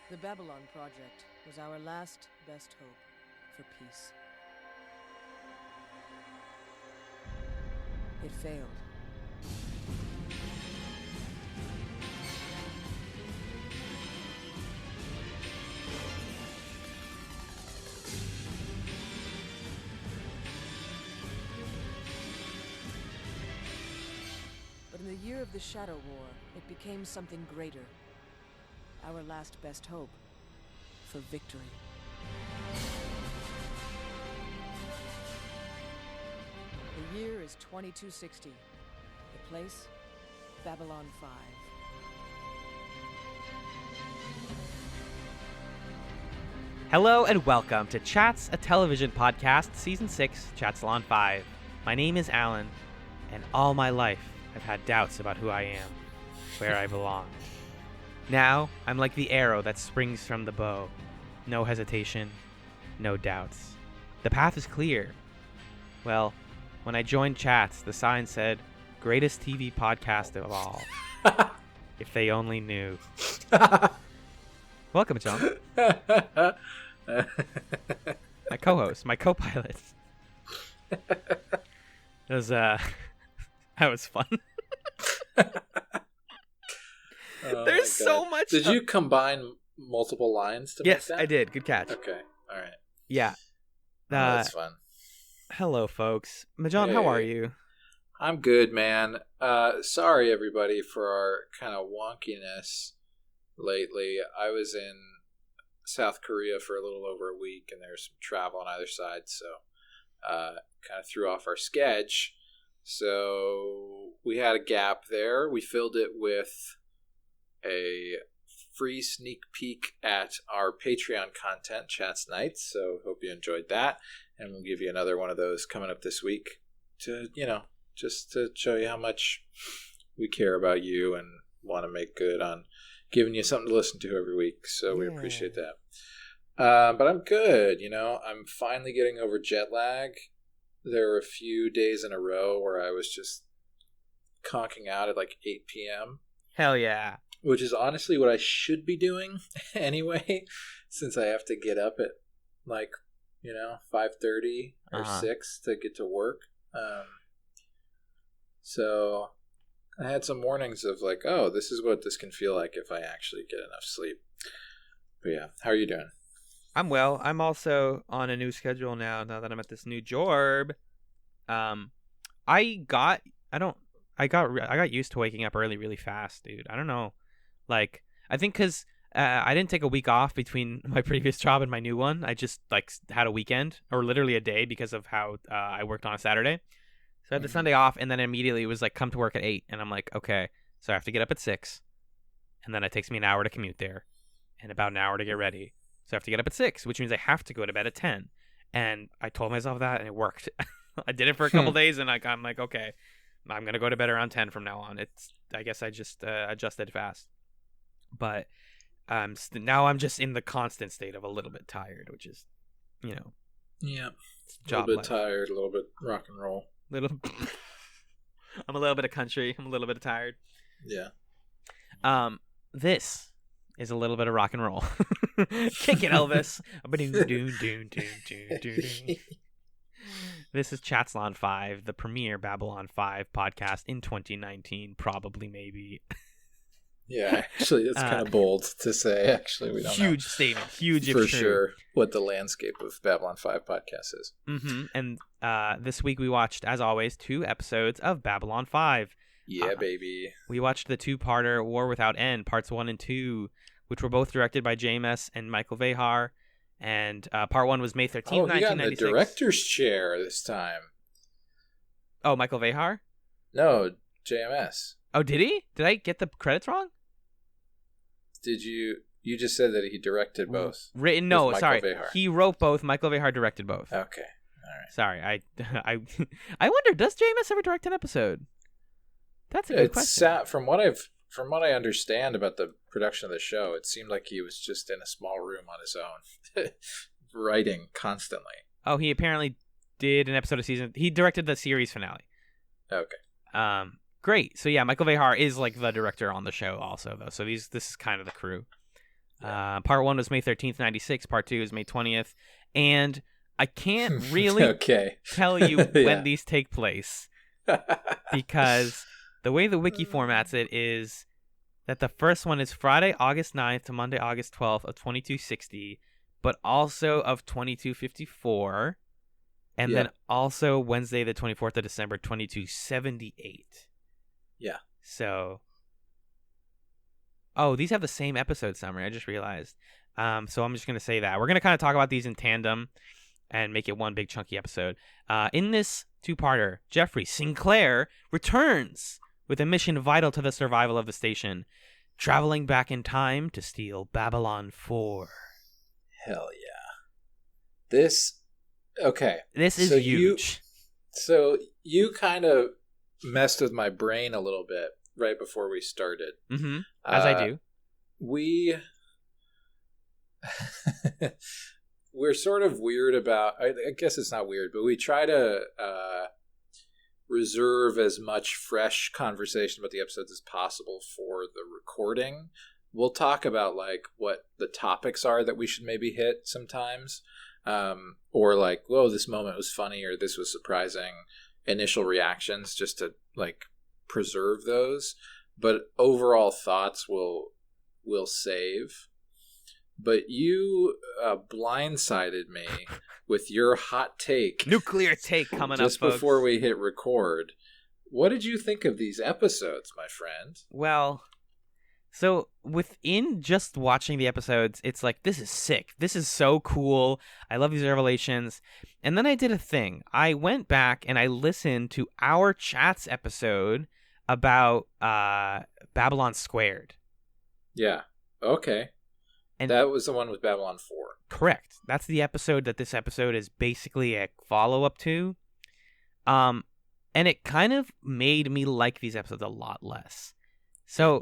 The Babylon Project was our last best hope for peace. It failed. But in the year of the Shadow War, it became something greater. Our last best hope for victory. The year is 2260. The place, Babylon 5. Hello and welcome to Chats, a television podcast, Season 6, Chatzylon 5. My name is Alan, and all my life I've had doubts about who I am, where I belong. Now, I'm like the arrow that springs from the bow. No hesitation, no doubts. The path is clear. Well, when I joined Chats, the sign said, greatest TV podcast of all. If they only knew. Welcome, John. My co-host, my co-pilot. That was fun. There's so much. Did you combine multiple lines to make that? Yes, I did. Good catch. Okay. All right. Yeah. That's fun. Hello, folks. Majan, how are you? I'm good, man. Sorry, everybody, for our kind of wonkiness lately. I was in South Korea for a little over a week, and there's some travel on either side, so kind of threw off our sketch. So we had a gap there. We filled it with a free sneak peek at our Patreon content, Chats Nights. So hope you enjoyed that. And we'll give you another one of those coming up this week to, just to show you how much we care about you and want to make good on giving you something to listen to every week. So we appreciate that. But I'm good. I'm finally getting over jet lag. There were a few days in a row where I was just conking out at like 8 p.m. Hell yeah. Which is honestly what I should be doing anyway, since I have to get up at 5:30 or 6 to get to work. So I had some mornings of like, oh, this is what this can feel like if I actually get enough sleep. But yeah, how are you doing? I'm well. I'm also on a new schedule now that I'm at this new job. I got used to waking up early really fast, dude. I don't know. I think because I didn't take a week off between my previous job and my new one. I just had a weekend or literally a day because of how I worked on a Saturday. So I had the Sunday off, and then immediately it was like, come to work at 8. And I'm like, okay, so I have to get up at 6. And then it takes me an hour to commute there and about an hour to get ready. So I have to get up at 6, which means I have to go to bed at 10. And I told myself that, and it worked. I did it for a couple days, and I'm like, okay, I'm going to go to bed around 10 from now on. I guess I just adjusted fast. But now I'm just in the constant state of a little bit tired, which is, Yeah. A job little bit life. tired, a little bit rock and roll. I'm a little bit of country. I'm a little bit tired. Yeah. This is a little bit of rock and roll. Kick it, Elvis. This is Chatzylon 5, the premier Babylon 5 podcast in 2019, probably, maybe. Yeah, actually, it's kind of bold to say. Actually, we don't huge know. Statement, huge for if true. Sure what the landscape of Babylon 5 podcast is. Mm-hmm. And this week we watched, as always, 2 episodes of Babylon 5. Yeah, baby. We watched the 2-parter War Without End, parts 1 and 2, which were both directed by JMS and Michael Vehar. And part 1 was May 13th, 1996. He got in the director's chair this time. Oh, Michael Vehar? No, JMS. Oh, did he? Did I get the credits wrong? Did you? You just said that he directed both. Written? No, Michael sorry. Vehar. He wrote both. Michael Vehar directed both. Okay, all right. Sorry, I wonder, does JMS ever direct an episode? That's a good question. From what I understand about the production of the show, it seemed like he was just in a small room on his own, writing constantly. Oh, he apparently did an episode of season. He directed the series finale. Okay. Great. So yeah, Michael Vehar is like the director on the show also, though. So this is kind of the crew. Part 1 was May 13th, 96. Part 2 is May 20th. And I can't really Okay. tell you when these take place because the way the wiki formats it is that the first one is Friday, August 9th to Monday, August 12th of 2260, but also of 2254, and then also Wednesday, the 24th of December, 2278. Yeah. So... Oh, these have the same episode summary. I just realized. So I'm just going to say that. We're going to kind of talk about these in tandem and make it one big chunky episode. In this two-parter, Jeffrey Sinclair returns with a mission vital to the survival of the station, traveling back in time to steal Babylon 4. Hell yeah. Okay. This is huge. So you kind of messed with my brain a little bit right before we started. Mm-hmm. As I do. We're sort of weird about, I guess it's not weird, but we try to reserve as much fresh conversation about the episodes as possible for the recording. We'll talk about like what the topics are that we should maybe hit sometimes. Or like, whoa, this moment was funny or this was surprising. Initial reactions just to like preserve those, but overall thoughts will save. But you blindsided me with your hot take, nuclear take coming up just before we hit record. What did you think of these episodes, my friend? Well, so within just watching the episodes, it's like, this is sick. This is so cool. I love these revelations. And then I did a thing. I went back and I listened to our Chats episode about Babylon Squared. Yeah. Okay. And that was the one with Babylon 4. Correct. That's the episode that this episode is basically a follow-up to. And it kind of made me like these episodes a lot less. So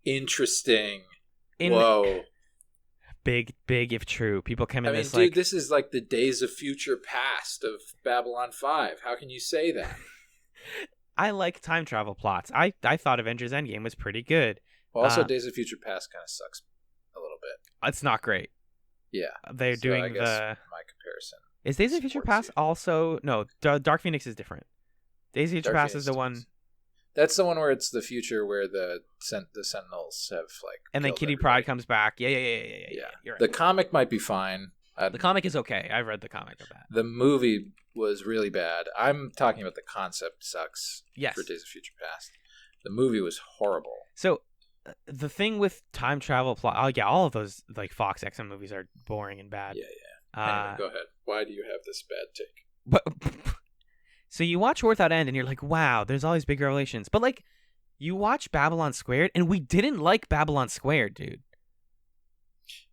Interesting. Whoa. Big if true. People come in dude, like... this is like the Days of Future Past of Babylon 5. How can you say that? I like time travel plots. I thought Avengers Endgame was pretty good. Also, Days of Future Past kind of sucks a little bit. It's not great. Yeah. They're doing I guess my comparison. Is Days of Future Past also... No, Dark Phoenix is different. Days of Future Past is the one... That's the one where it's the future where the Sentinels have like... And then Kitty Pryde comes back. Yeah. You're right. The comic might be fine. The comic is okay. I've read the comic of that. The movie was really bad. I'm talking about the concept sucks for Days of Future Past. The movie was horrible. So the thing with time travel plot, all of those like Fox X-Men movies are boring and bad. Yeah. Anyway, go ahead. Why do you have this bad take? But so you watch War Without End and you're like, wow, there's all these big revelations. But like, you watch Babylon Squared and we didn't like Babylon Squared, dude.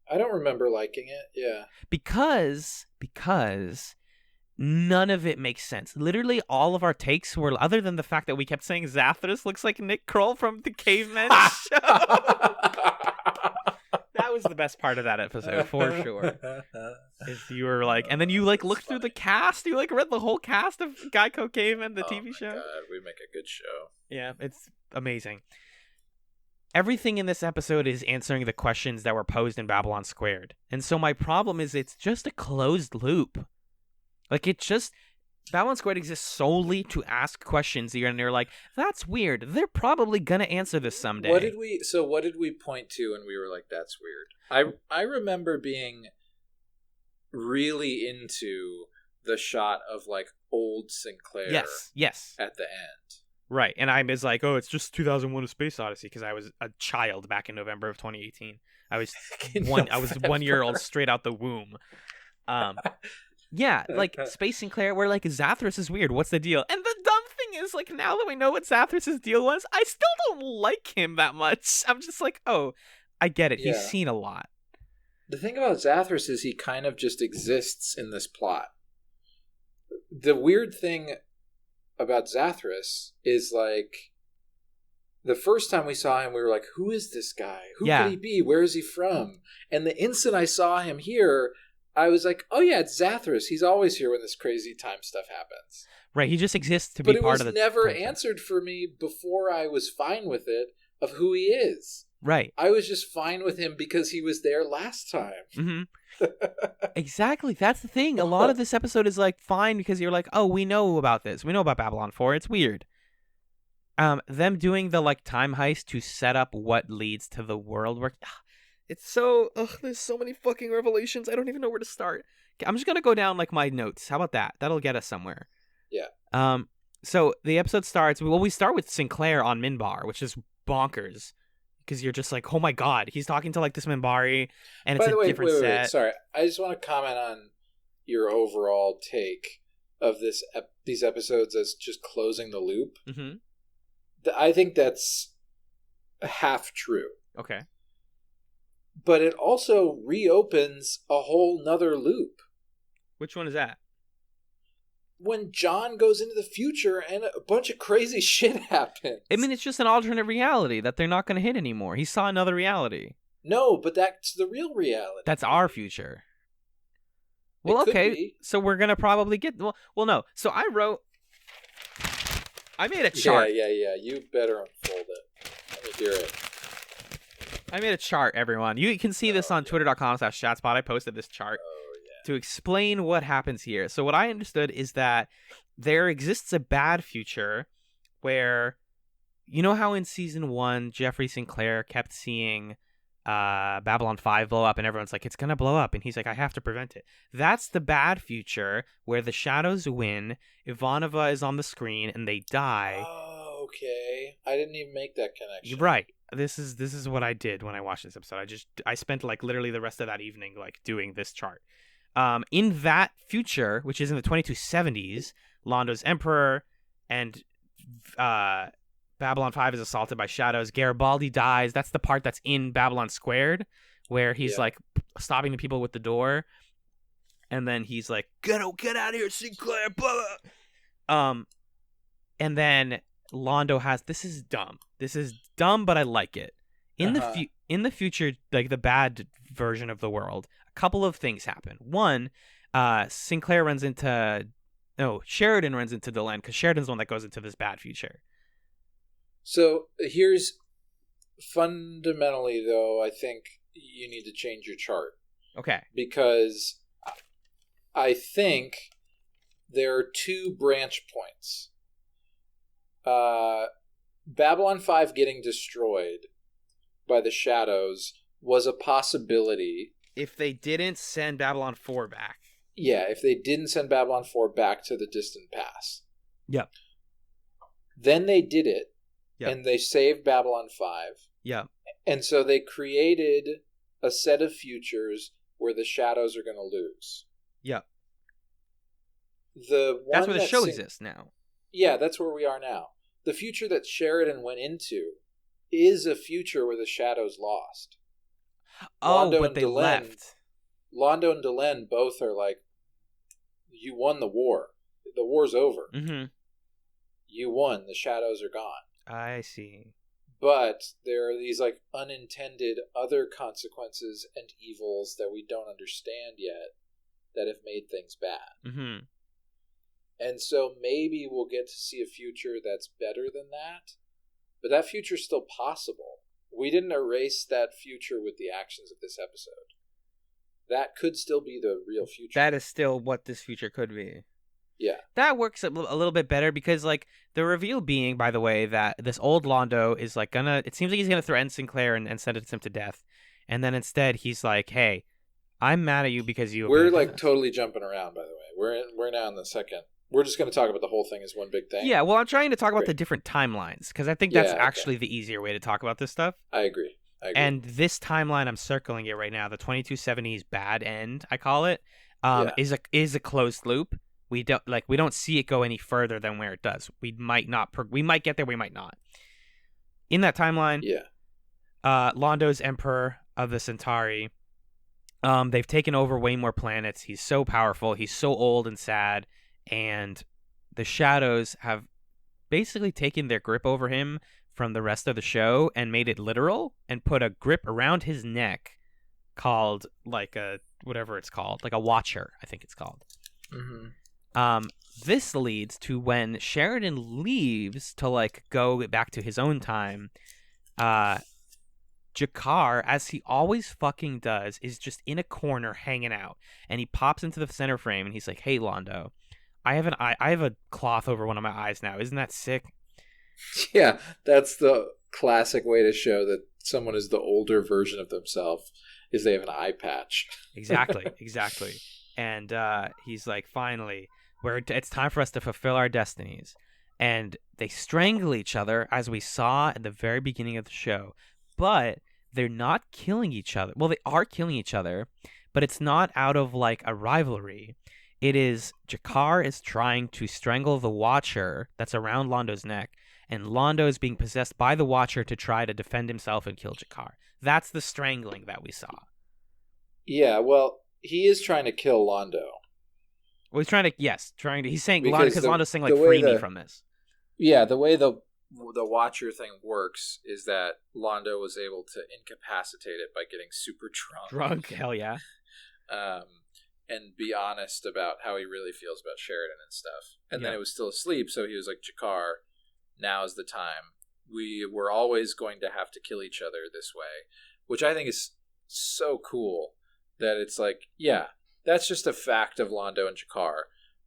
I don't remember liking it. Yeah. Because none of it makes sense. Literally all of our takes were, other than the fact that we kept saying Zathras looks like Nick Kroll from the Cavemen show. That was the best part of that episode, for sure. If you were like, and then you like looked through the cast, you like read the whole cast of Geico Cavemen, the TV show. God, we make a good show. Yeah, it's amazing. Everything in this episode is answering the questions that were posed in Babylon Squared. And so my problem is it's just a closed loop. Like, it just... Babylon Squared exists solely to ask questions and you're like, that's weird. They're probably going to answer this someday. What did we point to when we were like, that's weird? I remember being really into the shot of like old Sinclair. Yes. At the end. Right. And I was like, oh, it's just 2001: A Space Odyssey because I was a child back in November of 2018. I was 1 year old straight out the womb. Yeah, like Space Sinclair, where like Zathras is weird. What's the deal? And the dumb thing is, like, now that we know what Zathras' deal was, I still don't like him that much. I'm just like, oh, I get it. Yeah. He's seen a lot. The thing about Zathras is he kind of just exists in this plot. The weird thing about Zathras is like the first time we saw him, we were like, who is this guy? Who could he be? Where is he from? And the instant I saw him here, I was like, oh yeah, it's Zathras. He's always here when this crazy time stuff happens. Right, he just exists to be part of the... But it was never answered for me before I was fine with it of who he is. Right. I was just fine with him because he was there last time. Mm-hmm. Exactly. That's the thing. A lot of this episode is like fine because you're like, oh, we know about this. We know about Babylon 4. It's weird. Them doing the like time heist to set up what leads to the world where it's so there's so many fucking revelations. I don't even know where to start. I'm just gonna go down like my notes. How about that? That'll get us somewhere. Yeah. So the episode starts. Well, we start with Sinclair on Minbar, which is bonkers because you're just like, oh my god, he's talking to like this Minbari, and it's a different set. Wait, sorry, I just want to comment on your overall take of these episodes as just closing the loop. Mm-hmm. I think that's half true. Okay. But it also reopens a whole nother loop. Which one is that? When John goes into the future and a bunch of crazy shit happens. I mean, it's just an alternate reality that they're not going to hit anymore. He saw another reality. No, but that's the real reality. That's our future. Well, okay. So we're going to probably get... Well, no. So I made a chart. Yeah. You better unfold it. Let me hear it. I made a chart, everyone. You can see this on twitter.com/chatspot. I posted this chart to explain what happens here. So what I understood is that there exists a bad future where, you know how in season 1, Jeffrey Sinclair kept seeing Babylon 5 blow up and everyone's like, it's going to blow up. And he's like, I have to prevent it. That's the bad future where the shadows win. Ivanova is on the screen and they die. Oh, okay. I didn't even make that connection. Right. This is what I did when I watched this episode. I spent like literally the rest of that evening like doing this chart. In that future, which is in the 2270s, Londo's emperor and Babylon 5 is assaulted by shadows. Garibaldi dies. That's the part that's in Babylon Squared, where he's like stopping the people with the door, and then he's like, "Get out of here, Sinclair!" Blah, blah. And then Londo has this is dumb, but I like it. In the future, like the bad version of the world, a couple of things happen. One, Sheridan runs into Delenn because Sheridan's the one that goes into this bad future. So here's fundamentally, though, I think you need to change your chart. Okay. Because I think there are 2 branch points. Babylon 5 getting destroyed by the shadows was a possibility. If they didn't send Babylon 4 back. Yeah, if they didn't send Babylon 4 back to the distant past. Yep. Then they did it. Yep. And they saved Babylon 5. Yeah. And so they created a set of futures where the shadows are going to lose. Yep. That's where the show exists now. Yeah, that's where we are now. The future that Sheridan went into is a future where the shadows lost. But they left. Londo and Delenn both are like, you won the war. The war's over. Mm-hmm. You won. The shadows are gone. I see. But there are these like unintended other consequences and evils that we don't understand yet that have made things bad. Mm-hmm. And so maybe we'll get to see a future that's better than that. But that future's still possible. We didn't erase that future with the actions of this episode. That could still be the real future. That is still what this future could be. Yeah. That works a little bit better because, like, the reveal being, by the way, that this old Londo is, like, it seems like he's gonna threaten Sinclair and sentence him to death. And then instead he's like, hey, I'm mad at you because you... We're, like, totally jumping around, by the way. We're now in the second... We're just going to talk about the whole thing as one big thing. Yeah, well, I'm trying to talk about the different timelines, because I think that's actually the easier way to talk about this stuff. I agree. And this timeline, I'm circling it right now, the 2270s bad end, I call it, is a closed loop. We don't see it go any further than where it does. We might get there, we might not. In that timeline, Londo's emperor of the Centauri. They've taken over way more planets. He's so powerful. He's so old and sad. And the shadows have basically taken their grip over him from the rest of the show and made it literal and put a grip around his neck called like a whatever it's called, like a watcher, I think it's called. Mm-hmm. This leads to when Sheridan leaves to like go back to his own time. Jakar, as he always fucking does, is just in a corner hanging out, and he pops into the center frame, and he's like, "Hey, Londo, I have a cloth over one of my eyes now. Isn't that sick?" Yeah, that's the classic way to show that someone is the older version of themselves, is they have an eye patch. Exactly. And he's like, "Finally, it's time for us to fulfill our destinies." And they strangle each other, as we saw at the very beginning of the show. But they're not killing each other. Well, they are killing each other, but it's not out of like a rivalry. It is Jakar is trying to strangle the Watcher that's around Londo's neck, and Londo is being possessed by the Watcher to try to defend himself and kill Jakar. That's the strangling that we saw. Yeah, well, he is trying to kill Londo. Well, he's trying to, he's saying, Because because Londo's saying, like, free me from this. Yeah, the way the Watcher thing works is that Londo was able to incapacitate it by getting super drunk. Hell yeah. And be honest about how he really feels about Sheridan and stuff. And then it was still asleep, so he was like, Jakar, now's the time. We were always going to have to kill each other this way, which I think is so cool that it's like, yeah, that's just a fact of Londo and Jakar.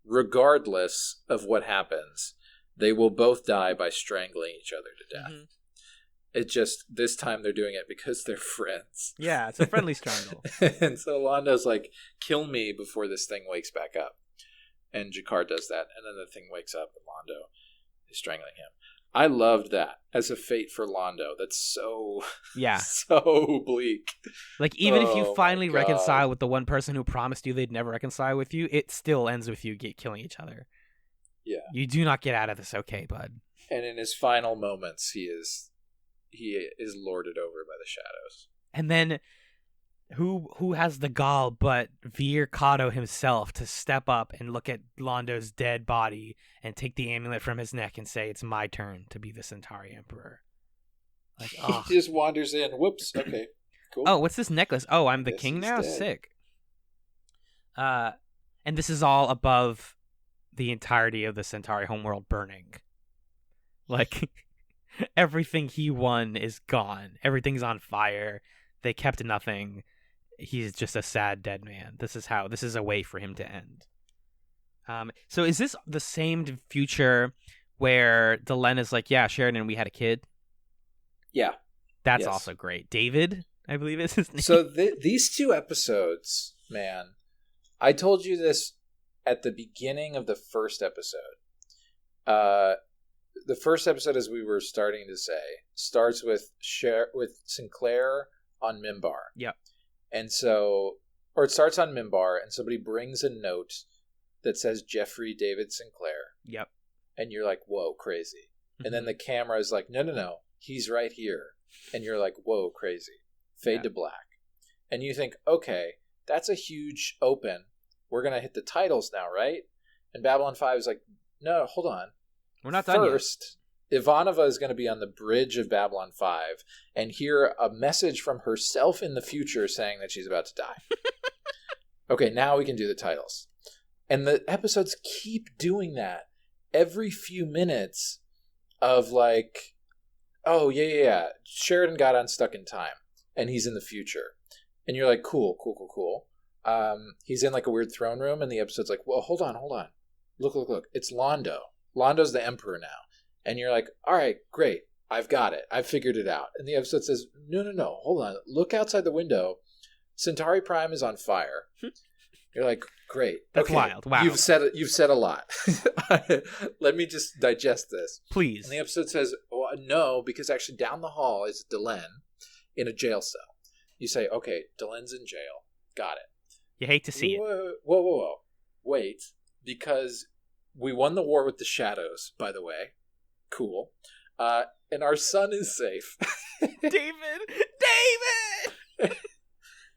Regardless of what happens, they will both die by strangling each other to death. Mm-hmm. It just, this time they're doing it because they're friends. Yeah, it's a friendly strangle. And so Londo's like, kill me before this thing wakes back up. And Jakar does that, and then the thing wakes up and Londo is strangling him. I loved that as a fate for Londo. That's so so bleak. Like, even if you finally reconcile with the one person who promised you they'd never reconcile with you, it still ends with you killing each other. Yeah. You do not get out of this okay, bud. And in his final moments, he is lorded over by the shadows. And then who has the gall but Vir Kato himself to step up and look at Londo's dead body and take the amulet from his neck and say, "It's my turn to be the Centauri Emperor." Like, he just wanders in. Whoops. Okay. Cool. Oh, what's this necklace? Oh, I'm the king now? Dead. Sick. And this is all above the entirety of the Centauri homeworld burning. Like, everything he won is gone. Everything's on fire. They kept nothing. He's just a sad dead man. This is a way for him to end. So is this the same future where Delenn is like, yeah, Sheridan, we had a kid? Yeah. That's also great. David, I believe is his name. So these two episodes, man, I told you this at the beginning of the first episode. The first episode, as we were starting to say, starts with Sinclair on Mimbar. Yep. And so, or it starts on Mimbar, and somebody brings a note that says Jeffrey David Sinclair. Yep. And you're like, whoa, crazy. And then the camera is like, no, he's right here. And you're like, whoa, crazy. Fade to black. And you think, okay, that's a huge open. We're going to hit the titles now, right? And Babylon 5 is like, no, hold on. We're not done yet. First, Ivanova is going to be on the bridge of Babylon 5 and hear a message from herself in the future saying that she's about to die. Okay, now we can do the titles. And the episodes keep doing that every few minutes of like, oh, yeah. Sheridan got unstuck in time and he's in the future. And you're like, cool. He's in like a weird throne room and the episode's like, well, hold on. Look. It's Londo. Londo's the emperor now. And you're like, all right, great. I've got it. I've figured it out. And the episode says, no, hold on. Look outside the window. Centauri Prime is on fire. You're like, great. That's wild. Wow. You've said a lot. Let me just digest this. Please. And the episode says, well, no, because actually down the hall is Delenn in a jail cell. You say, okay, Delenn's in jail. Got it. You hate to see it. Whoa. Wait, because we won the war with the shadows, by the way. Cool. And our son is safe. David!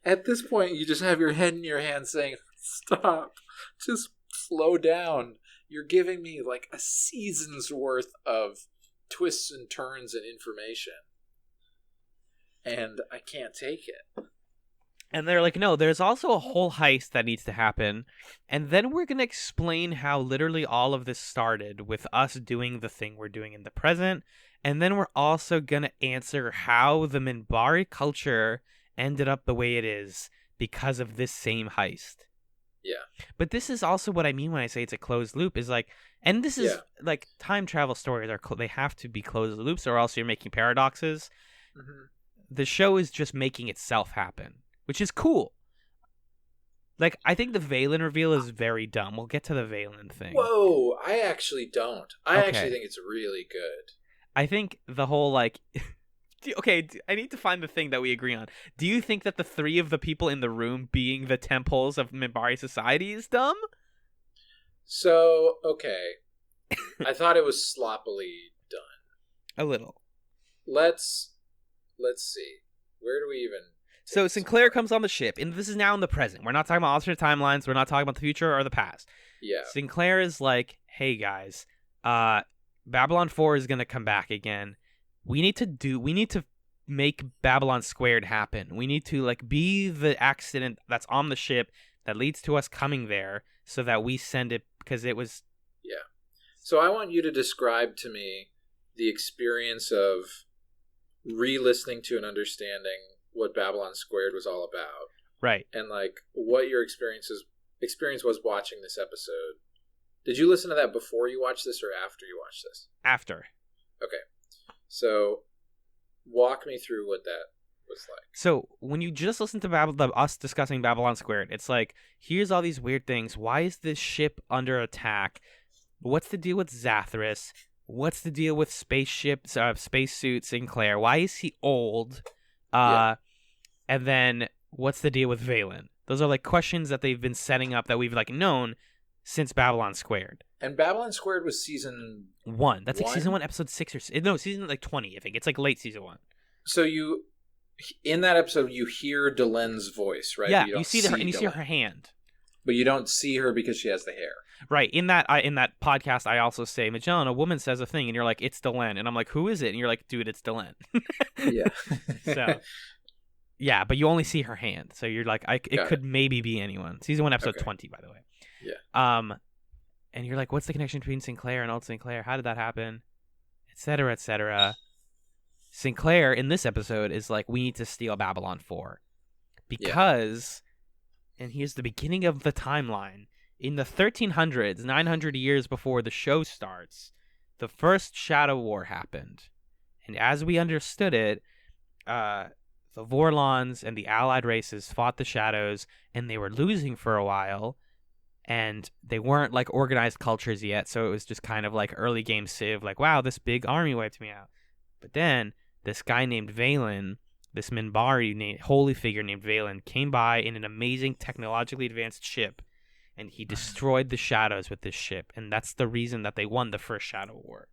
At this point, you just have your head in your hand saying, stop. Just slow down. You're giving me like a season's worth of twists and turns and information. And I can't take it. And they're like, no, there's also a whole heist that needs to happen. And then we're going to explain how literally all of this started with us doing the thing we're doing in the present And then we're also going to answer how the Minbari culture ended up the way it is because of this same heist. Yeah. But this is also what I mean when I say it's a closed loop is like, and this is like time travel stories are, they have to be closed loops or else you're making paradoxes. Mm-hmm. The show is just making itself happen, which is cool. Like, I think the Valen reveal is very dumb. We'll get to the Valen thing. Whoa, I actually don't. I actually think it's really good. I think the whole, like... okay, I need to find the thing that we agree on. Do you think that the three of the people in the room being the temples of Minbari society is dumb? So, okay. I thought it was sloppily done. A little. Let's see. Where do we even... So Sinclair comes on the ship, and this is now in the present. We're not talking about alternate timelines. We're not talking about the future or the past. Yeah. Sinclair is like, hey, guys, Babylon 4 is going to come back again. We need to make Babylon Squared happen. We need to, like, be the accident that's on the ship that leads to us coming there so that we send it because it was... Yeah. So I want you to describe to me the experience of re-listening to and understanding what Babylon Squared was all about. Right. And, like, what your experience was watching this episode. Did you listen to that before you watched this or after you watched this? After. Okay. So, walk me through what that was like. So, when you just listen to us discussing Babylon Squared, it's like, here's all these weird things. Why is this ship under attack? What's the deal with Zathras? What's the deal with spacesuit Sinclair? Why is he old? And then, what's the deal with Valen? Those are, like, questions that they've been setting up that we've, like, known since Babylon Squared. And Babylon Squared was season 1. That's like season 1, episode 6 or... No, season, like, 20, I think. It's, like, late season 1. So in that episode, you hear Delen's voice, right? Yeah, you see her hand. But you don't see her because she has the hair. Right. In that podcast, I also say, Magellan, a woman says a thing, and you're like, it's Delen. And I'm like, who is it? And you're like, dude, it's Delen. Yeah. So... Yeah, but you only see her hand, so you're like, it could maybe be anyone. Season 1, episode 20, by the way. Yeah. And you're like, what's the connection between Sinclair and old Sinclair? How did that happen? Etc. Etc. Sinclair in this episode is like, we need to steal Babylon 4 because, and here's the beginning of the timeline. In the 1300s, 900 years before the show starts, the first Shadow War happened, and as we understood it, the Vorlons and the allied races fought the Shadows, and they were losing for a while, and they weren't, like, organized cultures yet, so it was just kind of like early game Civ, like, wow, this big army wiped me out. But then, this guy named Valen, this Minbari holy figure named Valen, came by in an amazing technologically advanced ship, and he destroyed the Shadows with this ship, and that's the reason that they won the first Shadow War.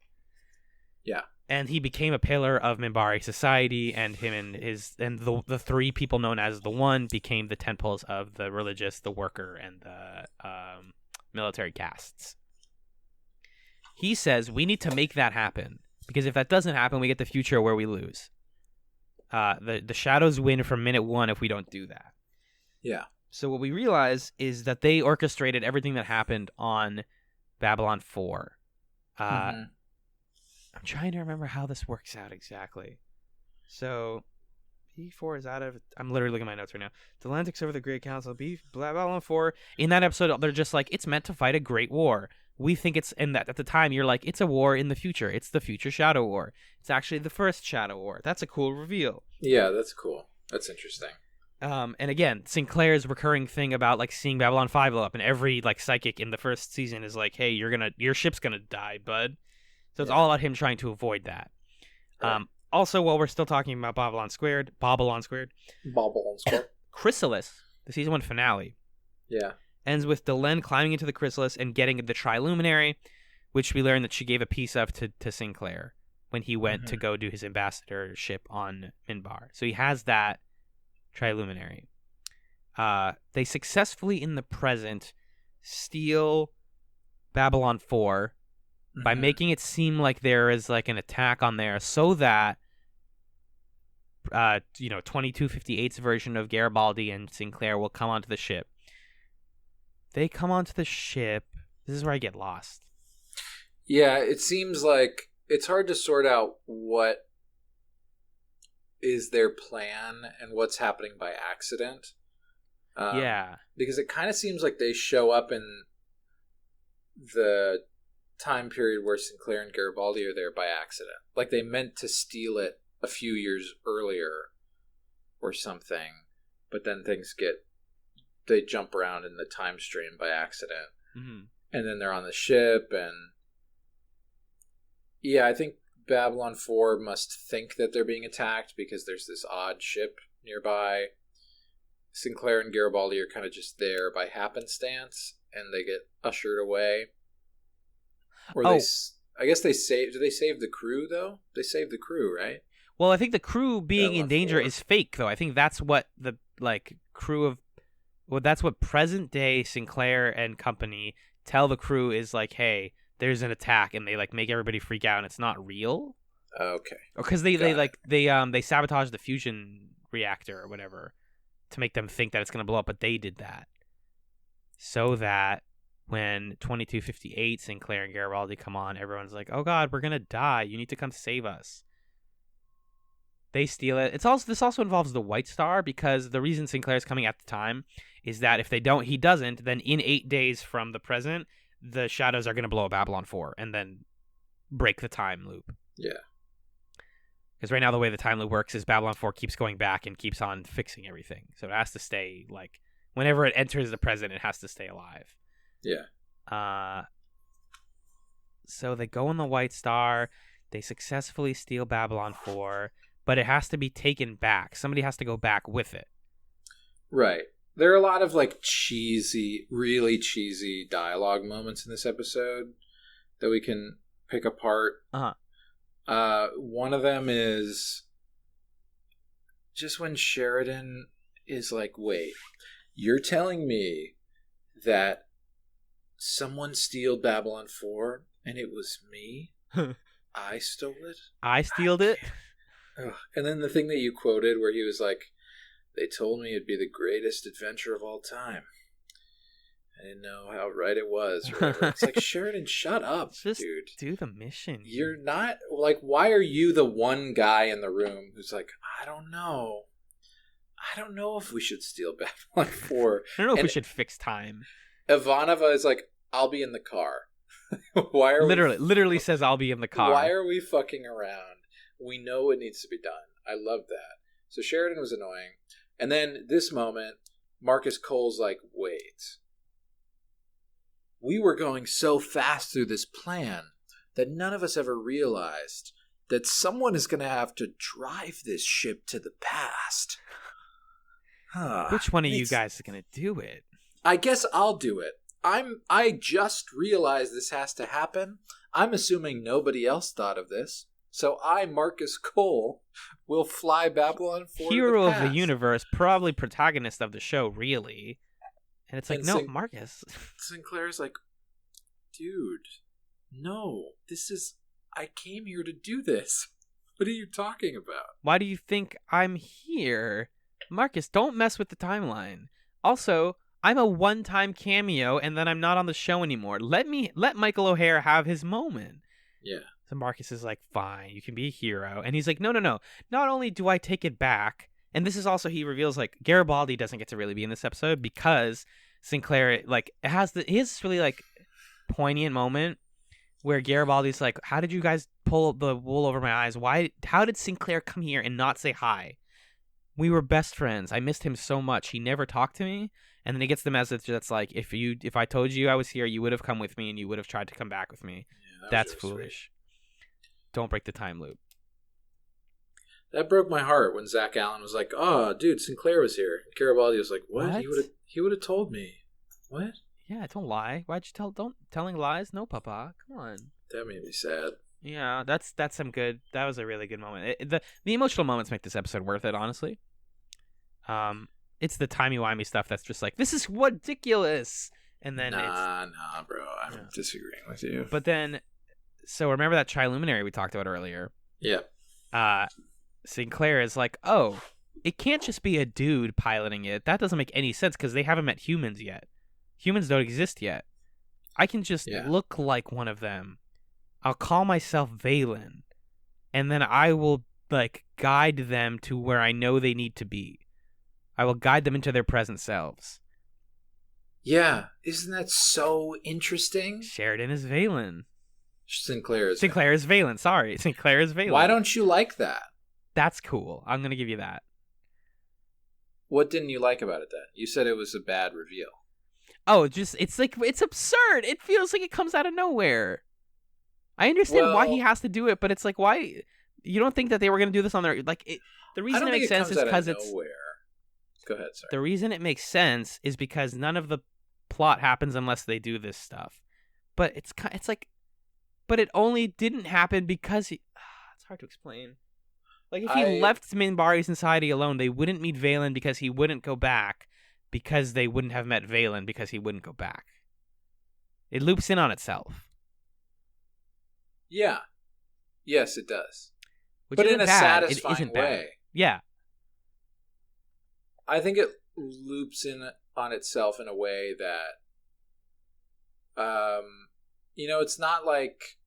Yeah. And he became a pillar of Minbari society, and him and the three people known as the One became the temples of the religious, the worker, and the military castes. He says we need to make that happen, because if that doesn't happen, we get the future where we lose. The Shadows win from minute 1 if we don't do that. Yeah. So what we realize is that they orchestrated everything that happened on Babylon 4. I'm trying to remember how this works out exactly. So, B4 is out of... I'm literally looking at my notes right now. Delenn takes over the Great Council. Babylon 4. In that episode, they're just like, it's meant to fight a great war. We think it's... And that at the time, you're like, it's a war in the future. It's the future Shadow War. It's actually the first Shadow War. That's a cool reveal. Yeah, that's cool. That's interesting. And again, Sinclair's recurring thing about, like, seeing Babylon 5 blow up, and every, like, psychic in the first season is like, hey, your ship's gonna die, bud. So it's all about him trying to avoid that. Right. Also, while we're still talking about Babylon Squared, Chrysalis, the season 1 finale, ends with Delenn climbing into the Chrysalis and getting the Triluminary, which we learned that she gave a piece of to Sinclair when he went to go do his ambassadorship on Minbar. So he has that Triluminary. They successfully, in the present, steal Babylon 4 by making it seem like there is, like, an attack on there so that 2258's version of Garibaldi and Sinclair will come onto the ship. They come onto the ship. This is where I get lost. Yeah, it seems like it's hard to sort out what is their plan and what's happening by accident. Yeah. Because it kind of seems like they show up in the time period where Sinclair and Garibaldi are there by accident. Like they meant to steal it a few years earlier or something, but then they jump around in the time stream by accident. Mm-hmm. And then they're on the ship, and yeah, I think Babylon 4 must think that they're being attacked because there's this odd ship nearby. Sinclair and Garibaldi are kind of just there by happenstance, and they get ushered away. Or I guess they save. Do they save the crew though? They save the crew, right? Well, I think the crew being in danger 4. is fake, though. I think that's what the crew of, well, that's what present day Sinclair and company tell the crew is like, hey, there's an attack, and they like make everybody freak out, and it's not real. Okay. Because they sabotage the fusion reactor or whatever to make them think that it's gonna blow up, but they did that so that when 2258 Sinclair and Garibaldi come on, everyone's like, oh god, we're gonna die. You need to come save us. They steal it. This also involves the White Star, because the reason Sinclair's coming at the time is that if he doesn't, then in 8 days from the present, the Shadows are going to blow up Babylon 4 and then break the time loop. Yeah. Because right now the way the time loop works is Babylon 4 keeps going back and keeps on fixing everything. So it has to stay, like, whenever it enters the present, it has to stay alive. Yeah. So they go on the White Star. They successfully steal Babylon 4. But it has to be taken back. Somebody has to go back with it. Right. There are a lot of like really cheesy dialogue moments in this episode that we can pick apart. One of them is just when Sheridan is like, wait, you're telling me that someone stole Babylon 4 and it was me? I stole it? I stealed it? Ugh. And then the thing that you quoted where he was like, they told me it'd be the greatest adventure of all time. I didn't know how right it was. Or whatever. It's like, Sheridan, shut up, just dude. Do the mission. You're not, like, why are you the one guy in the room who's like, I don't know if we should steal Babylon 4. I don't know if we should fix time. Ivanova is like, I'll be in the car. Why are literally says I'll be in the car. Why are we fucking around? We know it needs to be done. I love that. So Sheridan was annoying. And then this moment, Marcus Cole's like, wait. We were going so fast through this plan that none of us ever realized that someone is going to have to drive this ship to the past. Which one of you guys is going to do it? I guess I'll do it. I just realized this has to happen. I'm assuming nobody else thought of this. So I, Marcus Cole, will fly Babylon 4 Hero to the past. of the universe, probably protagonist of the show, really. And it's like, no, Marcus. Sinclair's like, dude, no, I came here to do this. What are you talking about? Why do you think I'm here? Marcus, don't mess with the timeline. Also, I'm a one-time cameo, and then I'm not on the show anymore. Let Michael O'Hare have his moment. Yeah. So Marcus is like, fine, you can be a hero. And he's like, no. Not only do I take it back, and this is also, he reveals, like, Garibaldi doesn't get to really be in this episode because Sinclair, like, he has this really, like, poignant moment where Garibaldi's like, how did you guys pull the wool over my eyes? How did Sinclair come here and not say hi? We were best friends. I missed him so much. He never talked to me. And then he gets the message that's like, if I told you I was here, you would have come with me and you would have tried to come back with me. Yeah, that's really foolish. Sweet. Don't break the time loop. That broke my heart when Zach Allen was like, oh, dude, Sinclair was here. Garibaldi was like, what? He would have told me. What? Yeah, don't lie. Why'd you telling lies? No, Papa. Come on. That made me sad. Yeah, that's some good. That was a really good moment. The emotional moments make this episode worth it, honestly. It's the timey-wimey stuff that's just like, this is ridiculous. And then nah, bro. I'm disagreeing with you. But then, so remember that Triluminary we talked about earlier? Yeah. Sinclair is like, oh, it can't just be a dude piloting it. That doesn't make any sense because they haven't met humans yet. Humans don't exist yet. I can just look like one of them. I'll call myself Valen, and then I will like guide them to where I know they need to be. I will guide them into their present selves. Yeah, isn't that so interesting? Sheridan is Valen. Sinclair is Valen. Sorry, Sinclair is Valen. Why don't you like that? That's cool. I'm gonna give you that. What didn't you like about it then? You said it was a bad reveal. Oh, it's absurd. It feels like it comes out of nowhere. I understand why he has to do it, but it's like, why you don't think that they were gonna do this on their the reason it makes sense is because it's nowhere. Go ahead, sorry. The reason it makes sense is because none of the plot happens unless they do this stuff. But but it only didn't happen because it's hard to explain. Like, if he left Minbari's society alone, they wouldn't meet Valen because he wouldn't go back, because they wouldn't have met Valen because he wouldn't go back. It loops in on itself. Yeah. Yes, it does. But in a satisfying way. Yeah. I think it loops in on itself in a way that, it's not like,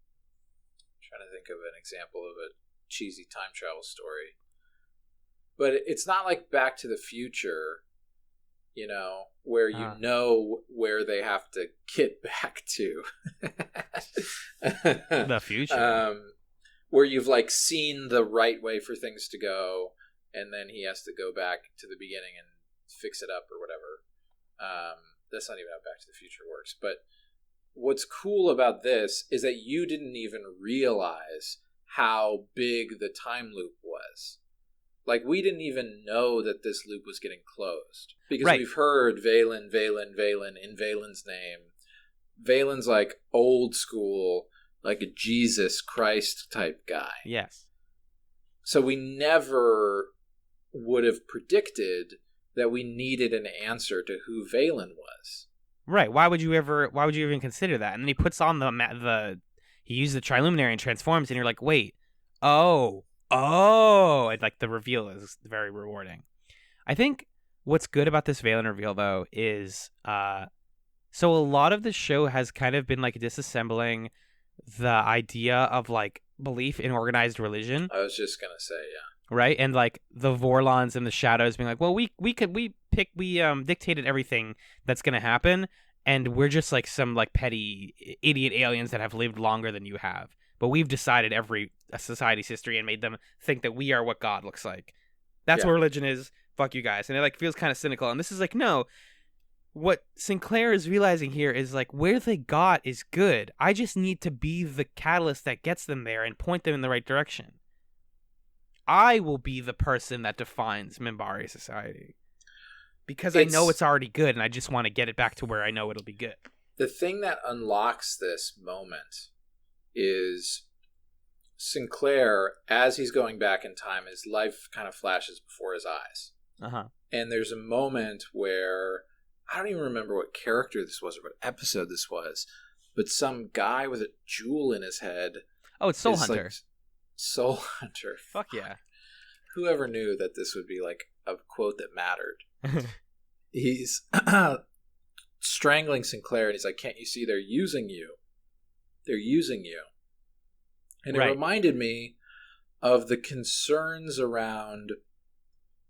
I'm trying to think of an example of a cheesy time travel story, but it's not like Back to the Future, where you know where they have to get back to. The future. Where you've like seen the right way for things to go, and then he has to go back to the beginning and fix it up or whatever. That's not even how Back to the Future works. But what's cool about this is that you didn't even realize how big the time loop was. Like, we didn't even know that this loop was getting closed. Because we've heard Valen in Valen's name. Valen's like old school, like a Jesus Christ type guy. Yes. So we never would have predicted that we needed an answer to who Valen was. Right. Why would you even consider that? And then he puts on he uses the Triluminary and transforms, and you're like, wait, oh, and like the reveal is very rewarding. I think what's good about this Valen reveal though is so a lot of the show has kind of been like disassembling the idea of like belief in organized religion. I was just gonna say, yeah. Right? And like the Vorlons and the Shadows being like, well, we dictated everything that's gonna happen, and we're just like some like petty idiot aliens that have lived longer than you have. But we've decided every society's history and made them think that we are what God looks like. That's what religion is. Fuck you guys. And it like feels kind of cynical. And this is like, no. What Sinclair is realizing here is like where they got is good. I just need to be the catalyst that gets them there and point them in the right direction. I will be the person that defines Minbari society. Because I know it's already good and I just want to get it back to where I know it'll be good. The thing that unlocks this moment is Sinclair, as he's going back in time, his life kind of flashes before his eyes. Uh-huh. And there's a moment where, I don't even remember what character this was or what episode this was, but some guy with a jewel in his head. Oh, it's Soul Hunter. Like, Soul Hunter. Fuck yeah. Whoever knew that this would be like a quote that mattered. He's strangling Sinclair and he's like, can't you see they're using you? They're using you. And it reminded me of the concerns around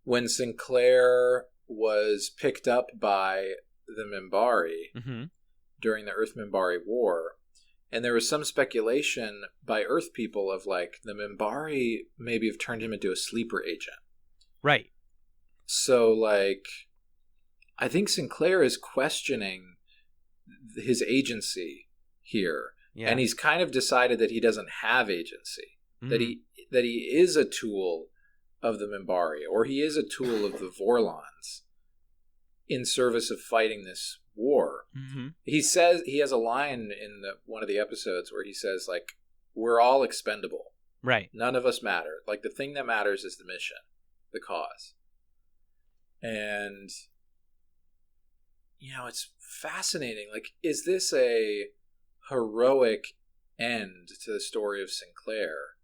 when Sinclair was picked up by the Minbari during the Earth-Minbari War. And there was some speculation by Earth people of like the Minbari maybe have turned him into a sleeper agent. Right. So like, I think Sinclair is questioning his agency here. Yeah. And he's kind of decided that he doesn't have agency. That he is a tool of the Minbari, or he is a tool of the Vorlons in service of fighting this war. He says, he has a line in one of the episodes where he says like, we're all expendable. Right. None of us matter. Like, the thing that matters is the mission, the cause. And, it's fascinating. Like, is this a heroic end to the story of Sinclair?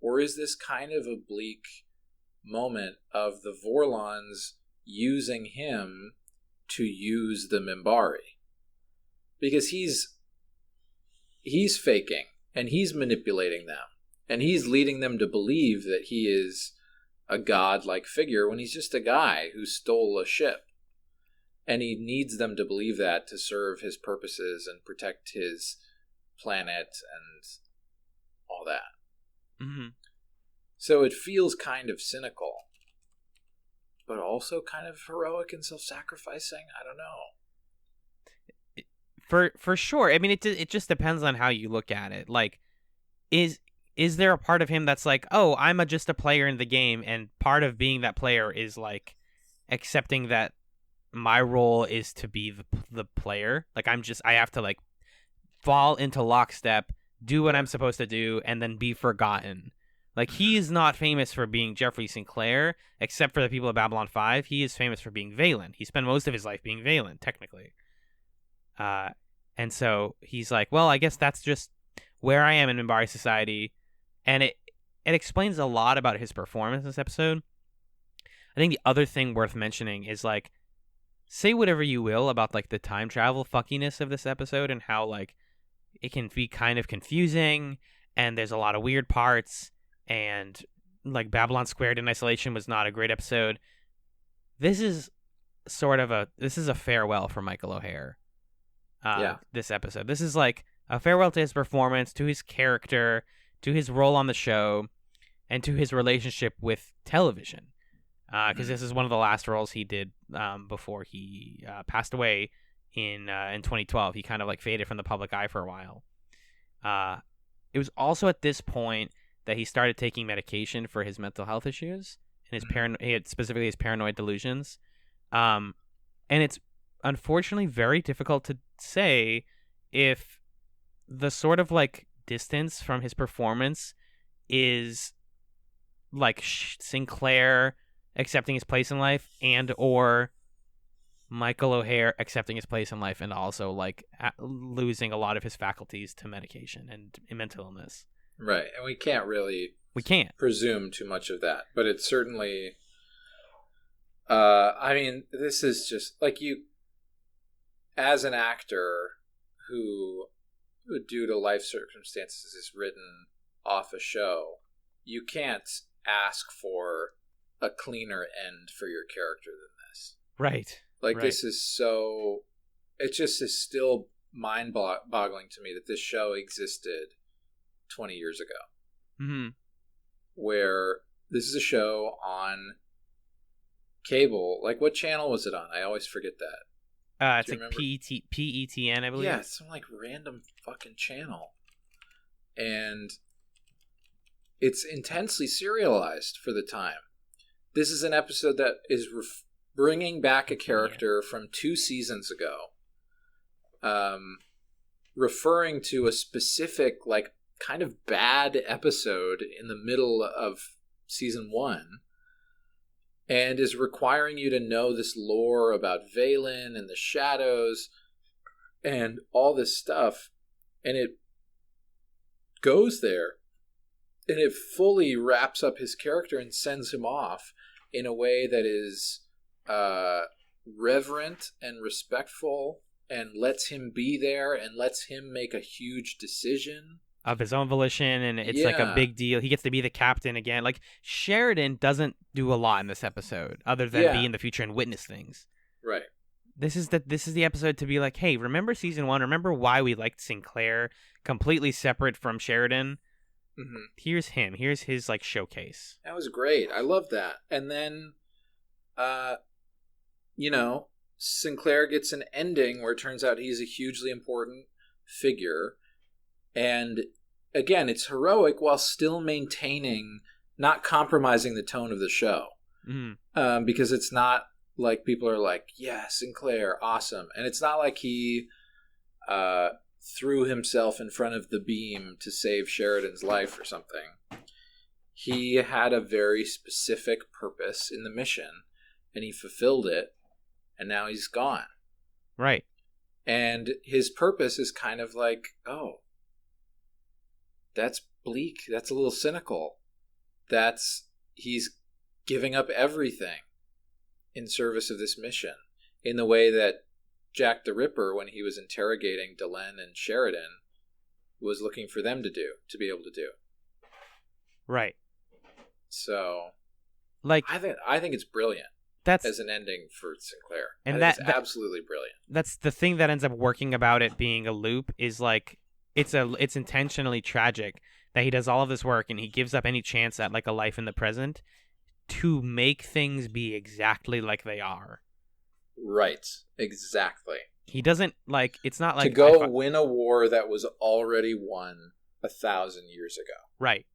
Or is this kind of a bleak moment of the Vorlons using him to use the Minbari? Because he's faking and he's manipulating them. And he's leading them to believe that he is a godlike figure when he's just a guy who stole a ship. And he needs them to believe that to serve his purposes and protect his planet and all that. Mm-hmm. So it feels kind of cynical, but also kind of heroic and self-sacrificing. I don't know. For sure. I mean, it just depends on how you look at it. Like, is there a part of him that's like, oh, I'm just a player in the game, and part of being that player is like accepting that my role is to be the player. Like, I have to like fall into lockstep, do what I'm supposed to do, and then be forgotten. Like, he's not famous for being Jeffrey Sinclair, except for the people of Babylon 5. He is famous for being Valen. He spent most of his life being Valen, technically. And so he's like, well, I guess that's just where I am in Minbari society. And it explains a lot about his performance in this episode. I think the other thing worth mentioning is, like, say whatever you will about, like, the time travel fuckiness of this episode and how, like, it can be kind of confusing and there's a lot of weird parts and, like, Babylon Squared in Isolation was not a great episode. This is a farewell for Michael O'Hare. This episode. This is like a farewell to his performance, to his character, to his role on the show, and to his relationship with television. Because this is one of the last roles he did before he passed away in 2012. He kind of like faded from the public eye for a while. It was also at this point that he started taking medication for his mental health issues and specifically his paranoid delusions. And it's unfortunately very difficult to say if the sort of like distance from his performance is like Sinclair accepting his place in life and or Michael O'Hare accepting his place in life and also like losing a lot of his faculties to medication and mental illness. Right. And we can't presume too much of that, but it's certainly I mean, this is just like you as an actor who due to life circumstances is written off a show, you can't ask for a cleaner end for your character than this. Right. Like, this is so... It just is still mind-boggling to me that this show existed 20 years ago. Mm-hmm. Where this is a show on cable. Like, what channel was it on? I always forget that. It's like PETN, I believe. Yeah, it's some like random fucking channel. And it's intensely serialized for the time. This is an episode that is bringing back a character from 2 seasons ago. Referring to a specific, like, kind of bad episode in the middle of season 1. And is requiring you to know this lore about Valen and the shadows and all this stuff. And it goes there. And it fully wraps up his character and sends him off in a way that is reverent and respectful and lets him be there and lets him make a huge decision. Of his own volition, and it's like a big deal. He gets to be the captain again. Like, Sheridan doesn't do a lot in this episode, other than be in the future and witness things. Right. This is the episode to be like, hey, remember season 1? Remember why we liked Sinclair, completely separate from Sheridan? Mm-hmm. Here's him. Here's his like showcase. That was great. I love that. And then, Sinclair gets an ending where it turns out he's a hugely important figure. And again, it's heroic while still not compromising the tone of the show. Mm-hmm. Because it's not like people are like, yeah, Sinclair, awesome. And it's not like he threw himself in front of the beam to save Sheridan's life or something. He had a very specific purpose in the mission, and he fulfilled it, and now he's gone. Right. And his purpose is kind of like, oh, that's bleak. That's a little cynical. He's giving up everything in service of this mission in the way that Jack the Ripper, when he was interrogating Delenn and Sheridan, was looking for them to be able to do. Right. So, like, I think it's brilliant. That's as an ending for Sinclair, and that's absolutely brilliant. That's the thing that ends up working about it being a loop is like it's intentionally tragic that he does all of this work and he gives up any chance at like a life in the present to make things be exactly like they are. Right. Exactly. He doesn't like it's not like to go win a war that was already won 1,000 years ago. Right.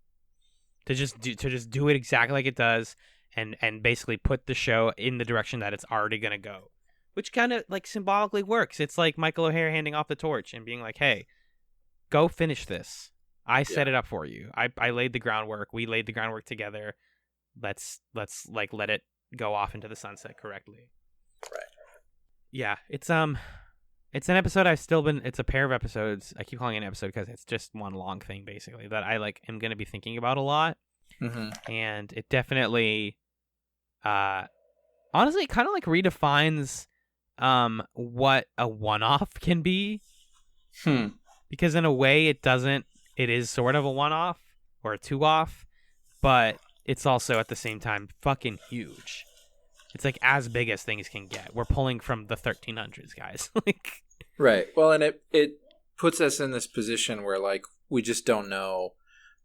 To just do it exactly like it does. And basically put the show in the direction that it's already going to go. Which kind of, like, symbolically works. It's like Michael O'Hare handing off the torch and being like, hey, go finish this. I set it up for you. I laid the groundwork. We laid the groundwork together. Let's like, let it go off into the sunset correctly. Right. Yeah, it's an episode it's a pair of episodes. I keep calling it an episode because it's just one long thing, basically, that I, like, am going to be thinking about a lot. Mm-hmm. And it definitely... honestly, it kind of like redefines what a one-off can be. Because in a way it is sort of a one-off or a two-off, but it's also at the same time fucking huge. It's like as big as things can get. We're pulling from the 1300s, guys. Like, right. Well, and it puts us in this position where, like, we just don't know.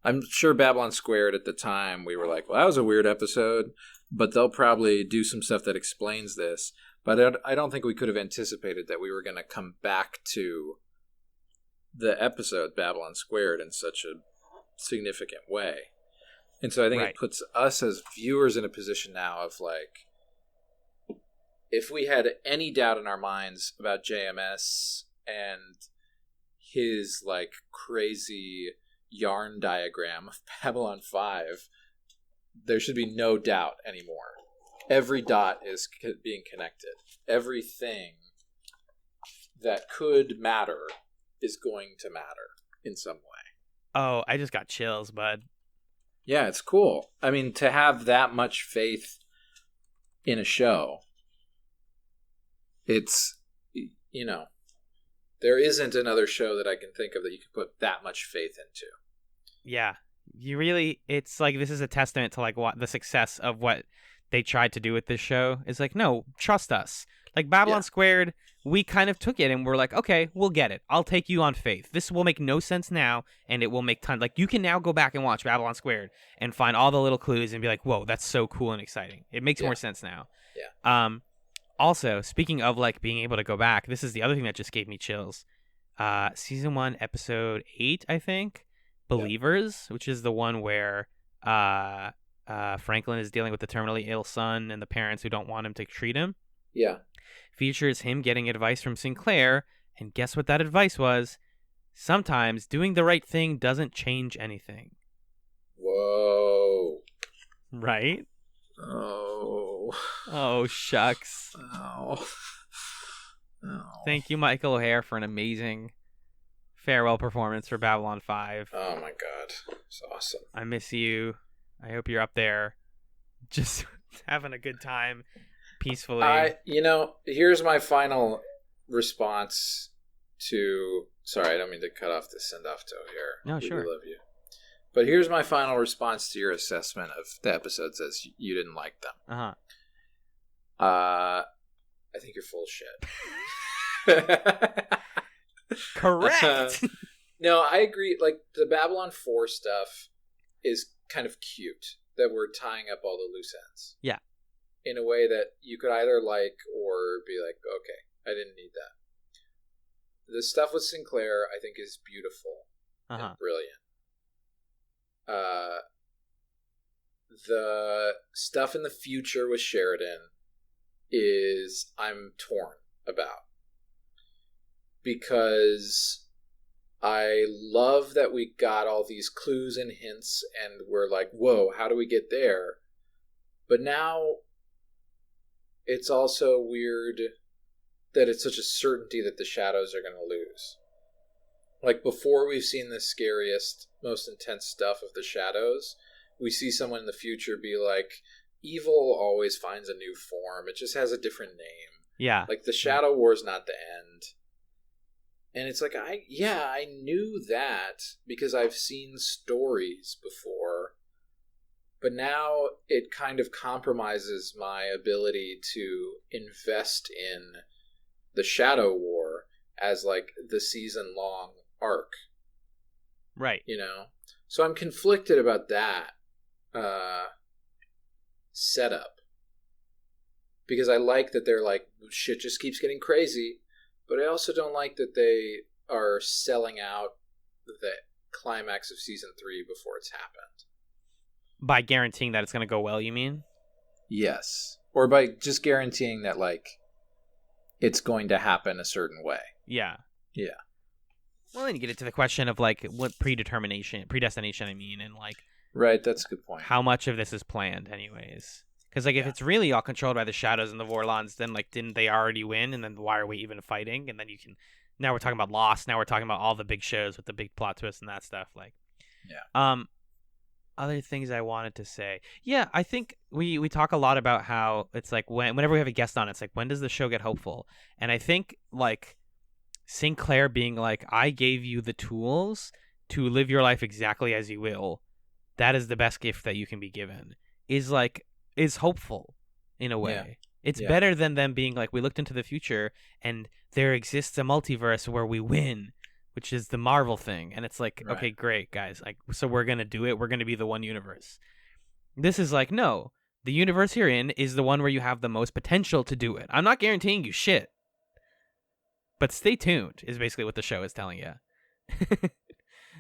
I'm sure Babylon Squared at the time, we were like, well, that was a weird episode, but they'll probably do some stuff that explains this. But I don't think we could have anticipated that we were going to come back to the episode Babylon Squared in such a significant way. And so I think it puts us as viewers in a position now of, like, if we had any doubt in our minds about JMS and his, like, crazy yarn diagram of Babylon 5, there should be no doubt anymore. Every dot is being connected. Everything that could matter is going to matter in some way. Oh, I just got chills, bud. Yeah, it's cool. I mean, to have that much faith in a show, it's, you know, there isn't another show that I can think of that you can put that much faith into. Yeah. You really, it's like, this is a testament to, like, what the success of what they tried to do with this show is like, no, trust us. Like, Babylon Squared, we kind of took it and we're like, okay, we'll get it. I'll take you on faith. This will make no sense now, and it will make ton. Like, you can now go back and watch Babylon Squared and find all the little clues and be like, whoa, that's so cool and exciting. It makes more sense now. Yeah. Also, speaking of, like, being able to go back, this is the other thing that just gave me chills. Season 1, episode 8, I think, Believers, which is the one where Franklin is dealing with the terminally ill son and the parents who don't want him to treat him. Yeah. Features him getting advice from Sinclair, and guess what that advice was? Sometimes doing the right thing doesn't change anything. Whoa. Right? Oh, shucks. Oh. Thank you, Michael O'Hare, for an amazing farewell performance for Babylon 5. Oh my god. It's awesome. I miss you. I hope you're up there just having a good time peacefully. Here's my final response to... Sorry, I don't mean to cut off the send-off toe here. No, sure. We love you. But here's my final response to your assessment of the episodes as you didn't like them. Uh-huh. I think you're full of shit. Correct. No, I agree. Like, the Babylon 4 stuff is kind of cute that we're tying up all the loose ends. Yeah. In a way that you could either like or be like, okay, I didn't need that. The stuff with Sinclair, I think, is beautiful and brilliant. The stuff in the future with Sheridan is I'm torn about. Because I love that we got all these clues and hints and we're like, whoa, how do we get there? But now it's also weird that it's such a certainty that the shadows are going to lose. Like, before we've seen the scariest, most intense stuff of the shadows, we see someone in the future be like, evil always finds a new form. It just has a different name. Yeah. Like, the Shadow War's not the end. And it's like, I knew that because I've seen stories before, but now it kind of compromises my ability to invest in the Shadow War as like the season-long arc. Right. You know? So I'm conflicted about that setup. Because I like that they're like, shit just keeps getting crazy, but I also don't like that they are selling out the climax of season 3 before it's happened. By guaranteeing that it's going to go well, you mean? Yes. Or by just guaranteeing that, like, it's going to happen a certain way. Yeah. Yeah. Well, then you get into the question of, like, what predestination, I mean, and, like... Right, that's a good point. How much of this is planned, anyways? Because, like, if it's really all controlled by the Shadows and the Vorlons, then, like, didn't they already win? And then why are we even fighting? And then you can... Now we're talking about Lost. Now we're talking about all the big shows with the big plot twists and that stuff. Like, yeah. Other things I wanted to say. Yeah, I think we talk a lot about how it's like whenever we have a guest on, it's like, when does the show get hopeful? And I think, like, Sinclair being like, I gave you the tools to live your life exactly as you will. That is the best gift that you can be given. Is hopeful in a way. Yeah. It's better than them being like, we looked into the future and there exists a multiverse where we win, which is the Marvel thing. And it's like, right. Okay, great, guys. Like, so we're going to do it. We're going to be the one universe. This is like, no, the universe you're in is the one where you have the most potential to do it. I'm not guaranteeing you shit. But stay tuned is basically what the show is telling you.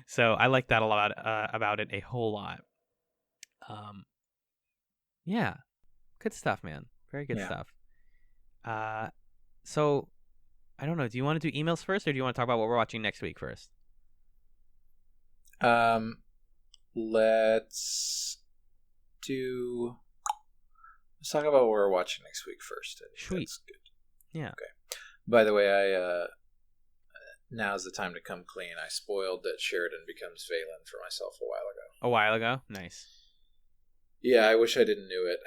So I like that a lot about it a whole lot. Yeah, good stuff, man. Very good stuff. So I don't know. Do you want to do emails first, or do you want to talk about what we're watching next week first? Let's talk about what we're watching next week first. Sweet. That's good. Yeah. Okay. By the way, now's the time to come clean. I spoiled that Sheridan becomes Valen for myself a while ago. A while ago? Nice. Yeah, I wish I didn't know it.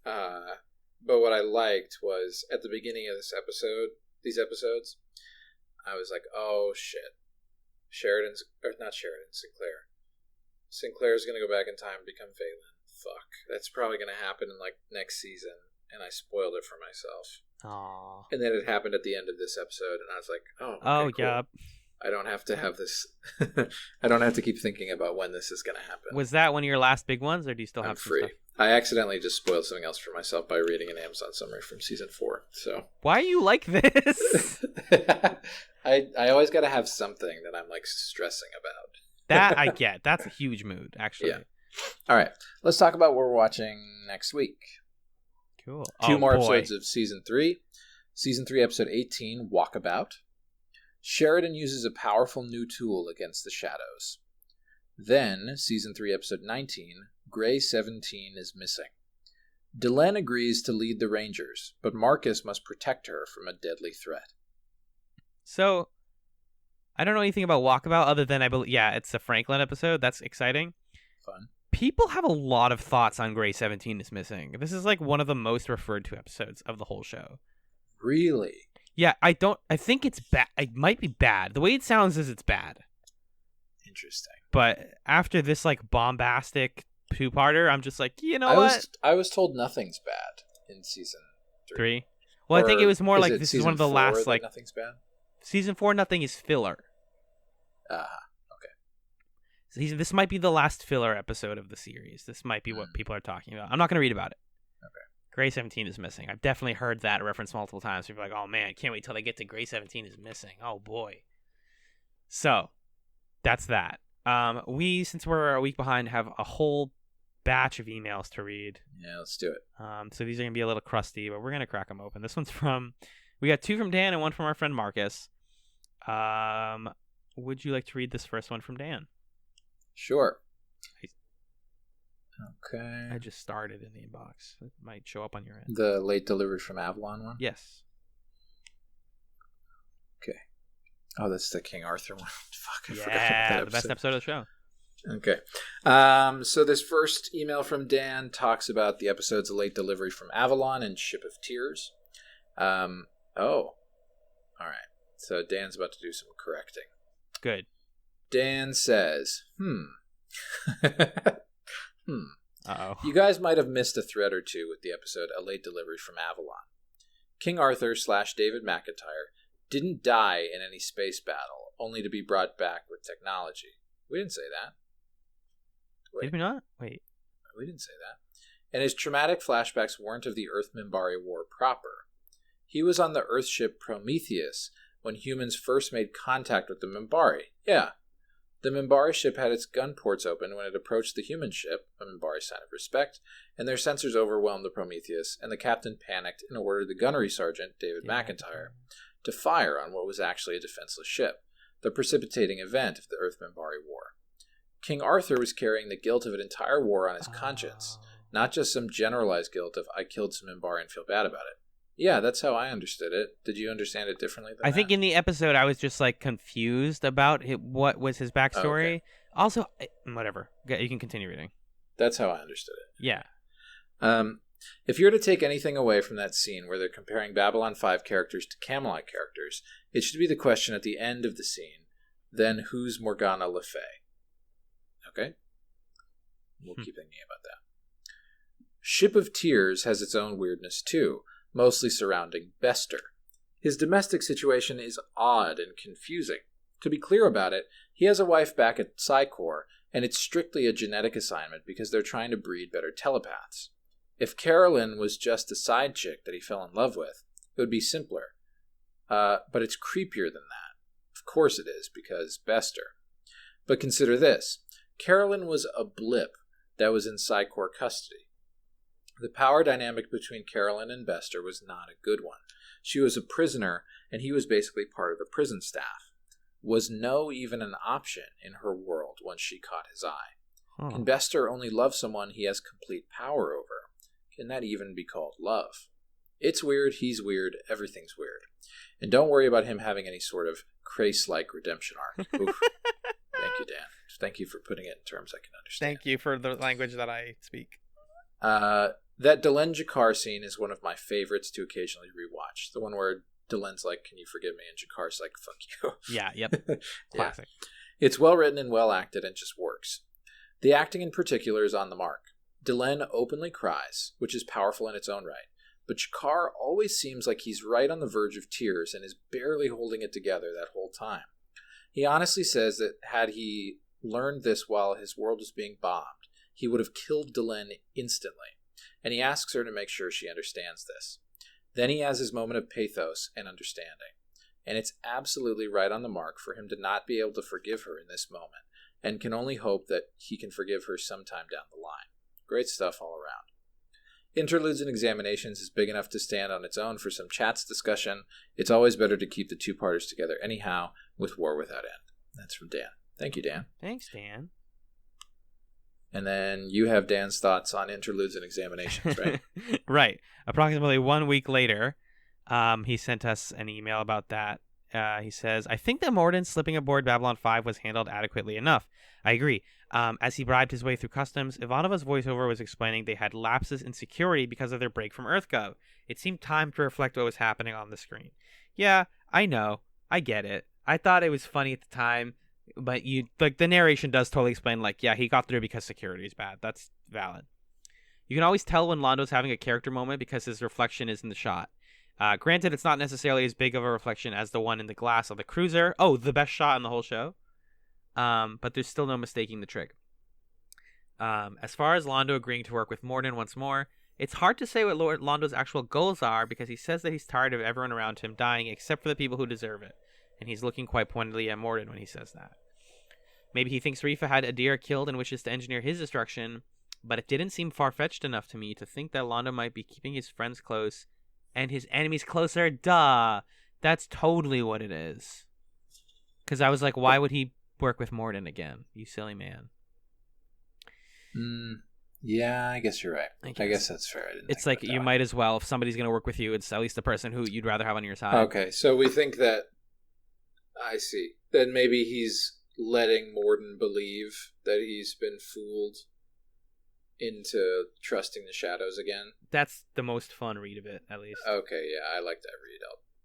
But what I liked was at the beginning of these episodes, I was like, oh shit. Sinclair. Sinclair's going to go back in time and become Valen. Fuck. That's probably going to happen in like next season. And I spoiled it for myself. Aww. And then it happened at the end of this episode, and I was like, oh, okay, cool. Yeah. I don't have to have this. I don't have to keep thinking about when this is going to happen. Was that one of your last big ones, or do you still have I'm some free. stuff? I accidentally just spoiled something else for myself by reading an Amazon summary from season 4. So why are you like this? I always got to have something that I'm like stressing about. That I get. That's a huge mood, actually. Yeah. All right. Let's talk about what we're watching next week. Cool. 2 more episodes of season 3. Season 3, episode 18, Walkabout. Sheridan uses a powerful new tool against the Shadows. Then, season 3, episode 19, Grey 17 is missing. Delenn agrees to lead the Rangers, but Marcus must protect her from a deadly threat. So, I don't know anything about Walkabout other than it's the Franklin episode. That's exciting. Fun. People have a lot of thoughts on Grey 17 is missing. This is like one of the most referred to episodes of the whole show. Really? Yeah, I think it's bad. It might be bad. The way it sounds is it's bad. Interesting. But after this like bombastic 2-parter, I'm just like, you know what? I was told nothing's bad in season 3. Well, I think it was more like this is one of the 4 last like nothing's bad. Season 4, nothing is filler. Okay. So this might be the last filler episode of the series. This might be what people are talking about. I'm not going to read about it. Okay. Grey 17 is missing. I've definitely heard that reference multiple times. People are like, oh man, can't wait till they get to Grey 17 is missing. Oh boy. So, that's that. We, since we're a week behind, have a whole batch of emails to read. Yeah, let's do it. So these are going to be a little crusty, but we're going to crack them open. This one's we got 2 from Dan and 1 from our friend Marcus. Would you like to read this first one from Dan? Sure. Okay. I just started in the inbox. It might show up on your end. The late delivery from Avalon one? Yes. Okay. Oh, that's the King Arthur one. Fuck, I forgot about that the best episode of the show. Okay. So this first email from Dan talks about the episodes of Late Delivery from Avalon and Ship of Tears. All right. So Dan's about to do some correcting. Good. Dan says, Uh-oh. You guys might have missed a thread or two with the episode A Late Delivery from Avalon. King Arthur / David McIntyre didn't die in any space battle, only to be brought back with technology. We didn't say that. Wait. Did we not? Wait. We didn't say that. And his traumatic flashbacks weren't of the Earth-Minbari War proper. He was on the Earth ship Prometheus when humans first made contact with the Minbari. Yeah. The Minbari ship had its gun ports open when it approached the human ship, a Minbari sign of respect, and their sensors overwhelmed the Prometheus, and the captain panicked and ordered the gunnery sergeant, David McIntyre, to fire on what was actually a defenseless ship, the precipitating event of the Earth-Minbari War. King Arthur was carrying the guilt of an entire war on his conscience, not just some generalized guilt of, I killed some Minbari and feel bad about it. Yeah, that's how I understood it. Did you understand it differently than I think in the episode I was just like confused about what was his backstory. Okay. Also, whatever. You can continue reading. That's how I understood it. Yeah. If you're to take anything away from that scene where they're comparing Babylon 5 characters to Camelot characters, it should be the question at the end of the scene, then who's Morgana Le Fay? Okay? We'll keep thinking about that. Ship of Tears has its own weirdness too, mostly surrounding Bester. His domestic situation is odd and confusing. To be clear about it, he has a wife back at Psycor, and it's strictly a genetic assignment because they're trying to breed better telepaths. If Carolyn was just a side chick that he fell in love with, it would be simpler. But it's creepier than that. Of course it is, because Bester. But consider this. Carolyn was a blip that was in Psycor custody. The power dynamic between Carolyn and Bester was not a good one. She was a prisoner, and he was basically part of the prison staff. Was no even an option in her world once she caught his eye. Can Bester only love someone he has complete power over? Can that even be called love? It's weird, he's weird, everything's weird. And don't worry about him having any sort of Crace-like redemption arc. Oof. Thank you, Dan. Thank you for putting it in terms I can understand. Thank you for the language that I speak. That Delenn Jakar scene is one of my favorites to occasionally rewatch. The one where Delenn's like, "Can you forgive me?" and Jakar's like, "Fuck you." Yeah, yep. Classic. Yeah. It's well written and well acted and just works. The acting in particular is on the mark. Delenn openly cries, which is powerful in its own right, but Jakar always seems like he's right on the verge of tears and is barely holding it together that whole time. He honestly says that had he learned this while his world was being bombed, he would have killed Delenn instantly, and he asks her to make sure she understands this. Then he has his moment of pathos and understanding, and it's absolutely right on the mark for him to not be able to forgive her in this moment, and can only hope that he can forgive her sometime down the line. Great stuff all around. Interludes and Examinations is big enough to stand on its own for some chats discussion. It's always better to keep the two-parters together anyhow, with War Without End. That's from Dan. Thank you, Dan. Thanks, Dan. And then you have Dan's thoughts on Interludes and Examinations, right? Right. Approximately 1 week later, he sent us an email about that. He says, I think that Morden slipping aboard Babylon 5 was handled adequately enough. I agree. As he bribed his way through customs, Ivanova's voiceover was explaining they had lapses in security because of their break from EarthGov. It seemed time to reflect what was happening on the screen. Yeah, I know. I get it. I thought it was funny at the time, but the narration does totally explain, yeah, he got through because security is bad. That's valid. You can always tell when Londo's having a character moment because his reflection is in the shot. Granted, it's not necessarily as big of a reflection as the one in the glass of the cruiser. Oh, the best shot in the whole show. But there's still no mistaking the trick. As far as Londo agreeing to work with Morden once more, it's hard to say what Lord Londo's actual goals are because he says that he's tired of everyone around him dying except for the people who deserve it. And he's looking quite pointedly at Morden when he says that. Maybe he thinks Rifa had Adir killed and wishes to engineer his destruction, but it didn't seem far-fetched enough to me to think that Londo might be keeping his friends close and his enemies closer. Duh! That's totally what it is. Because I was like, why would he work with Morden again? You silly man. Yeah, I guess you're right. I guess that's fair. It's like you might as well, if somebody's going to work with you, it's at least the person who you'd rather have on your side. Okay, so we think that, I see, then maybe he's letting Morden believe that he's been fooled into trusting the shadows again. That's the most fun read of it, at least. Okay, yeah, I like that read.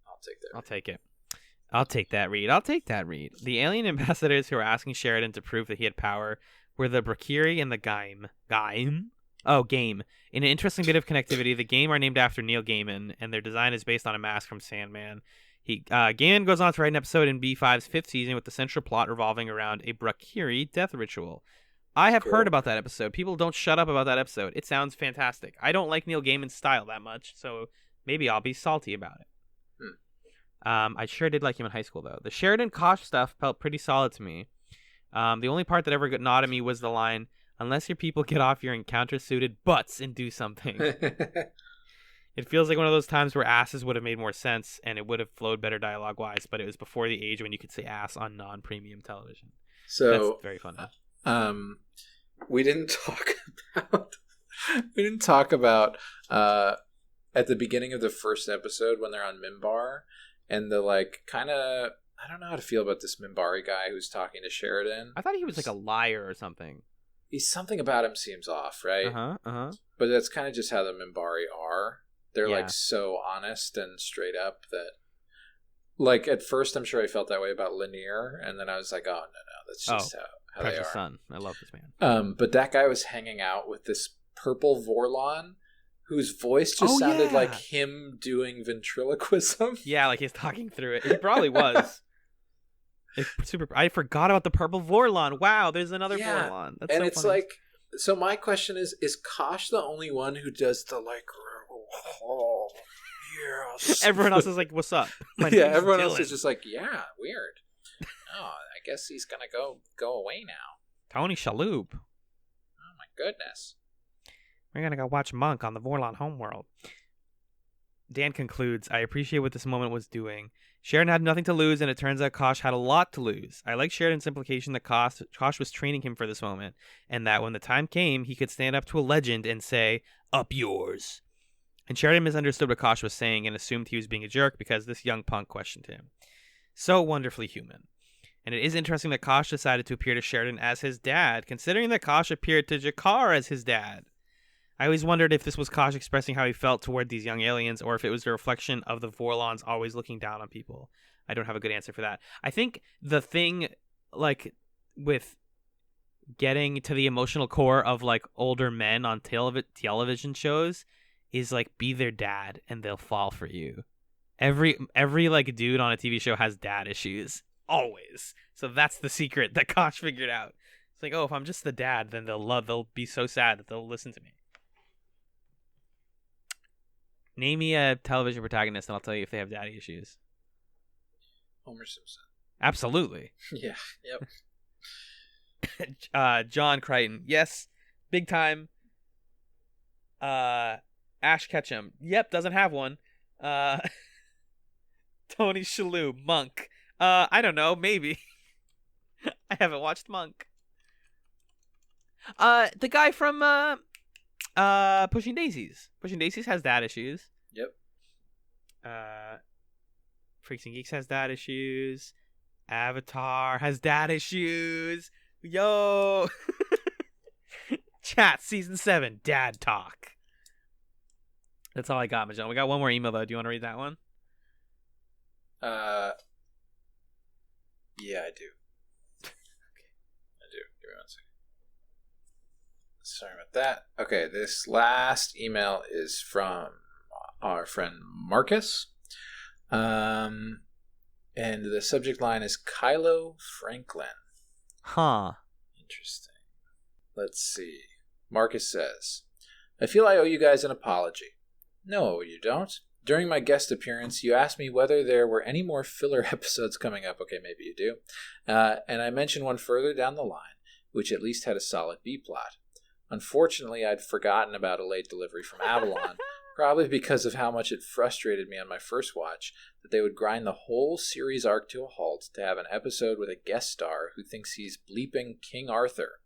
I'll take that. I'll take it. I'll take that read. The alien ambassadors who were asking Sheridan to prove that he had power were the Brakiri and the Gaim. Gaim? Oh, Game. In an interesting bit of connectivity, the Game are named after Neil Gaiman, and their design is based on a mask from Sandman. Gaiman goes on to write an episode in B5's 5th season with the central plot revolving around a Brakiri death ritual. I have heard about that episode. People don't shut up about that episode. It sounds fantastic. I don't like Neil Gaiman's style that much, so maybe I'll be salty about it. I sure did like him in high school, though. The Sheridan Kosh stuff felt pretty solid to me. The only part that ever got gnawed at me was the line, "Unless your people get off your encounter-suited butts and do something." It feels like one of those times where asses would have made more sense, and it would have flowed better dialogue-wise, but it was before the age when you could say ass on non-premium television. So that's very funny. We didn't talk about at the beginning of the first episode when they're on Mimbar and the like kind of, I don't know how to feel about this Mimbari guy who's talking to Sheridan. I thought he was like a liar or something. Something about him seems off, right? But that's kind of just how the Mimbari are. They're like so honest and straight up that, like, at first I'm sure I felt that way about Lanier, and then I was like, oh no, that's just how they are. Son. I love this man. But that guy was hanging out with this purple Vorlon whose voice just sounded like him doing ventriloquism. Yeah, like he's talking through it. He probably was. I forgot about the purple Vorlon. Wow, there's another Vorlon. That's and so it's funny. like, so my question is Kosh the only one who does the like, oh, yes. Everyone else is like, what's up? Everyone else is just like, yeah, weird. Oh, I guess he's gonna go away now. Tony Shalhoub. Oh my goodness. We're gonna go watch Monk on the Vorlon homeworld. Dan concludes, I appreciate what this moment was doing. Sheridan had nothing to lose, and it turns out Kosh had a lot to lose. I like Sheridan's implication that Kosh was training him for this moment, and that when the time came, he could stand up to a legend and say, "Up yours." And Sheridan misunderstood what Kosh was saying and assumed he was being a jerk because this young punk questioned him. So wonderfully human. And it is interesting that Kosh decided to appear to Sheridan as his dad, considering that Kosh appeared to Jakar as his dad. I always wondered if this was Kosh expressing how he felt toward these young aliens, or if it was a reflection of the Vorlons always looking down on people. I don't have a good answer for that. I think the thing, like, with getting to the emotional core of, like, older men on television shows is, like, be their dad and they'll fall for you. Every like, dude on a TV show has dad issues. Always. So that's the secret that Kosh figured out. It's like, oh, if I'm just the dad, then they'll be so sad that they'll listen to me. Name me a television protagonist, and I'll tell you if they have daddy issues. Homer Simpson. Absolutely. Yeah. Yep. John Crichton. Yes. Big time. Ash Ketchum. Yep. Doesn't have one. Tony Shalhoub. Monk. I don't know. Maybe. I haven't watched Monk. The guy from Pushing Daisies. Pushing Daisies has dad issues. Yep. Freaks and Geeks has dad issues. Avatar has dad issues. Yo. Chat season 7 dad talk. That's all I got, Majan. We got one more email though. Do you want to read that one? Yeah, I do. I do. Give me 1 second. Sorry about that. Okay, this last email is from our friend Marcus. And the subject line is Kylo Franklin. Huh. Interesting. Let's see. Marcus says, I feel I owe you guys an apology. No, you don't. During my guest appearance, you asked me whether there were any more filler episodes coming up. Okay, maybe you do. And I mentioned one further down the line, which at least had a solid B-plot. Unfortunately, I'd forgotten about a late delivery from Avalon, probably because of how much it frustrated me on my first watch that they would grind the whole series arc to a halt to have an episode with a guest star who thinks he's bleeping King Arthur.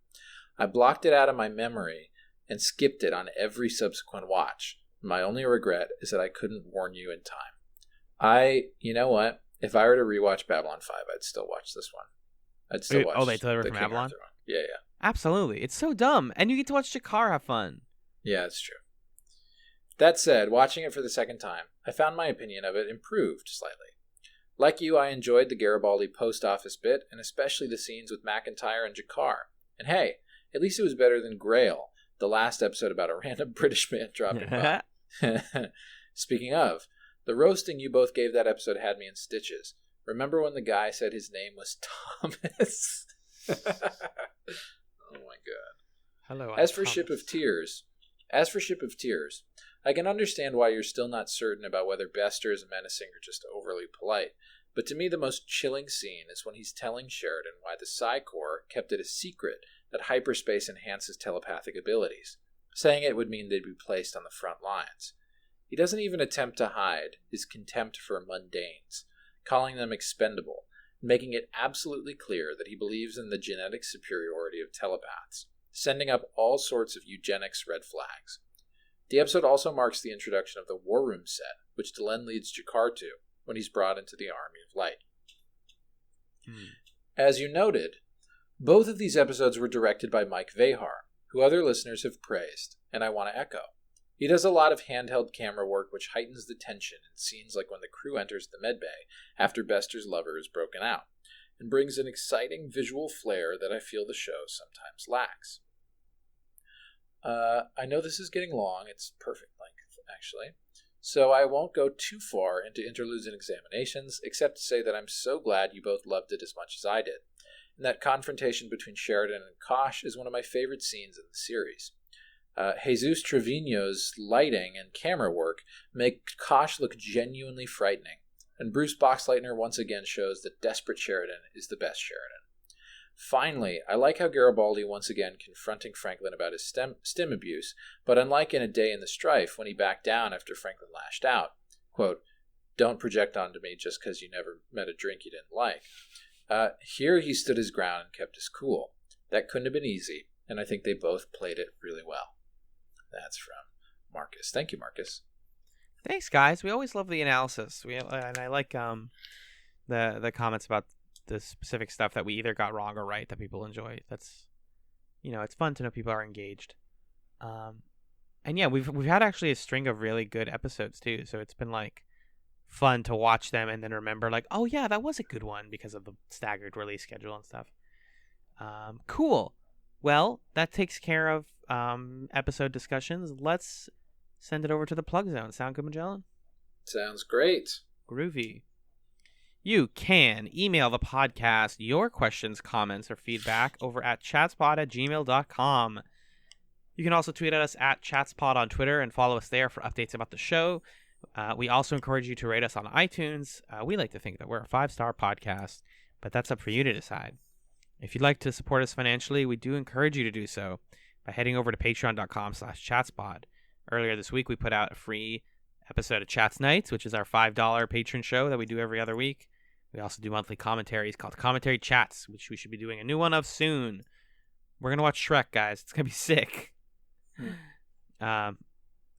I blocked it out of my memory and skipped it on every subsequent watch. My only regret is that I couldn't warn you in time. You know what? If I were to rewatch Babylon 5, I'd still watch this one. I'd still watch they deliver from King Avalon? Arthur one. Yeah. Absolutely. It's so dumb. And you get to watch Jakar have fun. Yeah, it's true. That said, watching it for the second time, I found my opinion of it improved slightly. Like you, I enjoyed the Garibaldi post office bit, and especially the scenes with McIntyre and Jakar. And hey, at least it was better than Grail, the last episode about a random British man dropping by. Speaking of, the roasting you both gave that episode had me in stitches. Remember when the guy said his name was Thomas? Oh my god. Hello. As for Ship of Tears, I can understand why you're still not certain about whether Bester is menacing or just overly polite. But to me, the most chilling scene is when he's telling Sheridan why the Psi Corps kept it a secret that hyperspace enhances telepathic abilities, saying it would mean they'd be placed on the front lines. He doesn't even attempt to hide his contempt for mundanes, calling them expendable, making it absolutely clear that he believes in the genetic superiority of telepaths, sending up all sorts of eugenics red flags. The episode also marks the introduction of the War Room set, which Delenn leads Jakar to when he's brought into the Army of Light. As you noted, both of these episodes were directed by Mike Vehar, who other listeners have praised, and I want to echo. He does a lot of handheld camera work which heightens the tension in scenes like when the crew enters the medbay after Bester's lover is broken out, and brings an exciting visual flair that I feel the show sometimes lacks. I know this is getting long. It's perfect length, actually. So I won't go too far into interludes and examinations, except to say that I'm so glad you both loved it as much as I did. And that confrontation between Sheridan and Kosh is one of my favorite scenes in the series. Jesus Trevino's lighting and camera work make Kosh look genuinely frightening, and Bruce Boxleitner once again shows that desperate Sheridan is the best Sheridan. Finally, I like how Garibaldi once again confronting Franklin about his stim abuse, but unlike in A Day in the Strife, when he backed down after Franklin lashed out, quote, "Don't project onto me just because you never met a drink you didn't like." Here he stood his ground and kept his cool. That couldn't have been easy, and I think they both played it really well. That's from Marcus. Thank you, Marcus. Thanks, guys. We always love the analysis. And I like the comments about the specific stuff that we either got wrong or right that people enjoy. That's, it's fun to know people are engaged. And yeah, we've had actually a string of really good episodes too. So it's been like fun to watch them and then remember like, oh yeah, that was a good one because of the staggered release schedule and stuff. Cool. Well, that takes care of episode discussions. Let's send it over to the plug zone. Sound good, Magellan? Sounds great. Groovy. You can email the podcast your questions, comments, or feedback over at chatspod@gmail.com. You can also tweet at us at chatspod on Twitter and follow us there for updates about the show. We also encourage you to rate us on iTunes. We like to think that we're a 5-star podcast, but that's up for you to decide. If you'd like to support us financially, we do encourage you to do so by heading over to patreon.com/chatspod. Earlier this week, we put out a free episode of Chats Nights, which is our $5 patron show that we do every other week. We also do monthly commentaries called Commentary Chats, which we should be doing a new one of soon. We're going to watch Shrek, guys. It's going to be sick.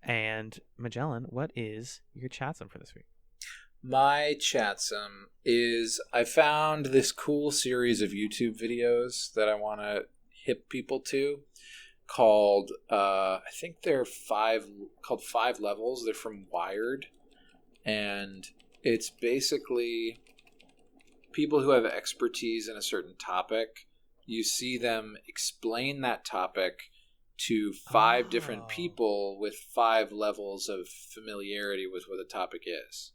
And Magellan, what is your chatsum for this week? My chatsum is I found this cool series of YouTube videos that I want to hip people to called, I think they're called 5 Levels. They're from Wired. And it's basically people who have expertise in a certain topic. You see them explain that topic to 5 different people with 5 levels of familiarity with what the topic is.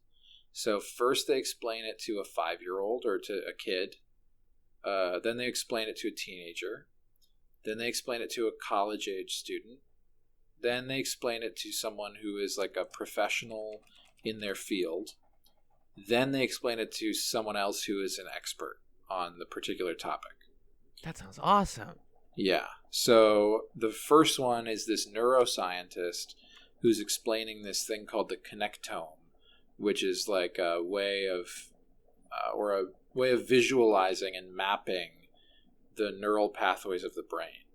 So first they explain it to a 5-year-old or to a kid. Then they explain it to a teenager. Then they explain it to a college-age student. Then they explain it to someone who is like a professional in their field. Then they explain it to someone else who is an expert on the particular topic. That sounds awesome. Yeah. So the first one is this neuroscientist who's explaining this thing called the connectome, which is like a way of visualizing and mapping the neural pathways of the brain.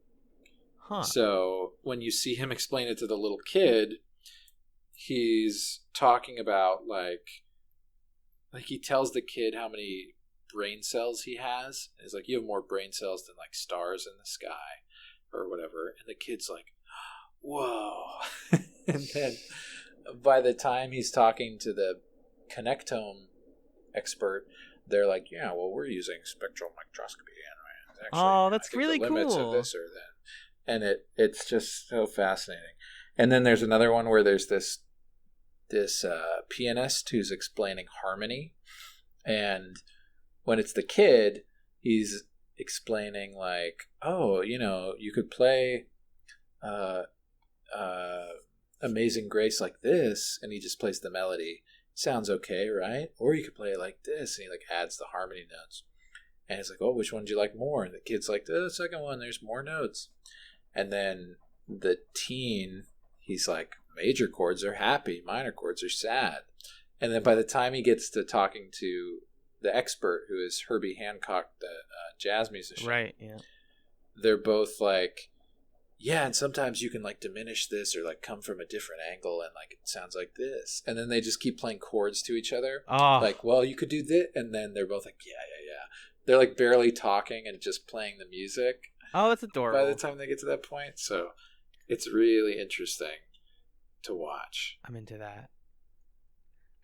Huh. So when you see him explain it to the little kid, he's talking about like he tells the kid how many brain cells he has. He's like, you have more brain cells than like stars in the sky or whatever. And the kid's like, whoa. And then by the time he's talking to the connectome expert. They're like, yeah, well, we're using spectral microscopy, and actually, Oh, I that's think really the limits cool. of this or that, and it's just so fascinating. And then there's another one where there's this pianist who's explaining harmony, and when it's the kid, he's explaining like, oh, you could play Amazing Grace like this, and he just plays the melody. Sounds okay, right? Or you could play it like this, and he like adds the harmony notes. And it's like, oh, which one do you like more? And the kid's like, the second one, there's more notes. And then the teen, he's like, major chords are happy, minor chords are sad. And then by the time he gets to talking to the expert, who is Herbie Hancock, the jazz musician, Right, yeah. they're both like, yeah, and sometimes you can like diminish this or like come from a different angle and like it sounds like this. And then they just keep playing chords to each other. Oh. Like, well, you could do this. And then they're both like, yeah. They're like barely talking and just playing the music. Oh, that's adorable. By the time they get to that point. So it's really interesting to watch. I'm into that.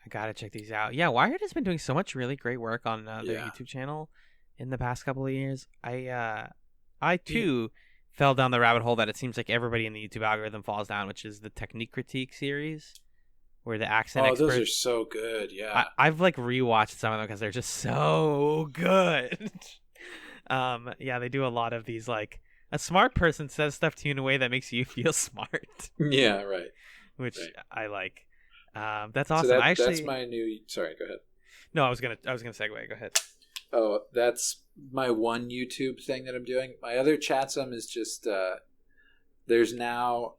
I gotta check these out. Yeah, Wired has been doing so much really great work on their YouTube channel in the past couple of years. I too fell down the rabbit hole that it seems like everybody in the YouTube algorithm falls down, which is the Technique Critique series, where the accent experts... those are so good, yeah. I've like rewatched some of them because they're just so good. Yeah, they do a lot of these, like, a smart person says stuff to you in a way that makes you feel smart. Yeah, right. Which right. I like. That's awesome. So that's my new... Sorry, go ahead. No, I was gonna segue. Go ahead. Oh, that's my one YouTube thing that I'm doing. My other Chatsum is just there's now,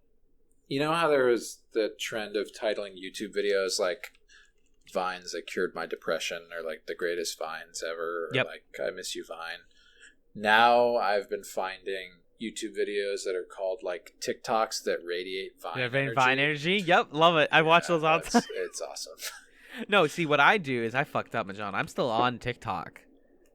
you know how there was the trend of titling YouTube videos like Vines that cured my depression, or like the greatest Vines ever, or like I miss you Vine. Now I've been finding YouTube videos that are called like TikToks that radiate Vine energy. Vine energy. Yep, love it. I watch those all the time. It's awesome. No, see, what I do is I fucked up, Majon. I'm still on TikTok.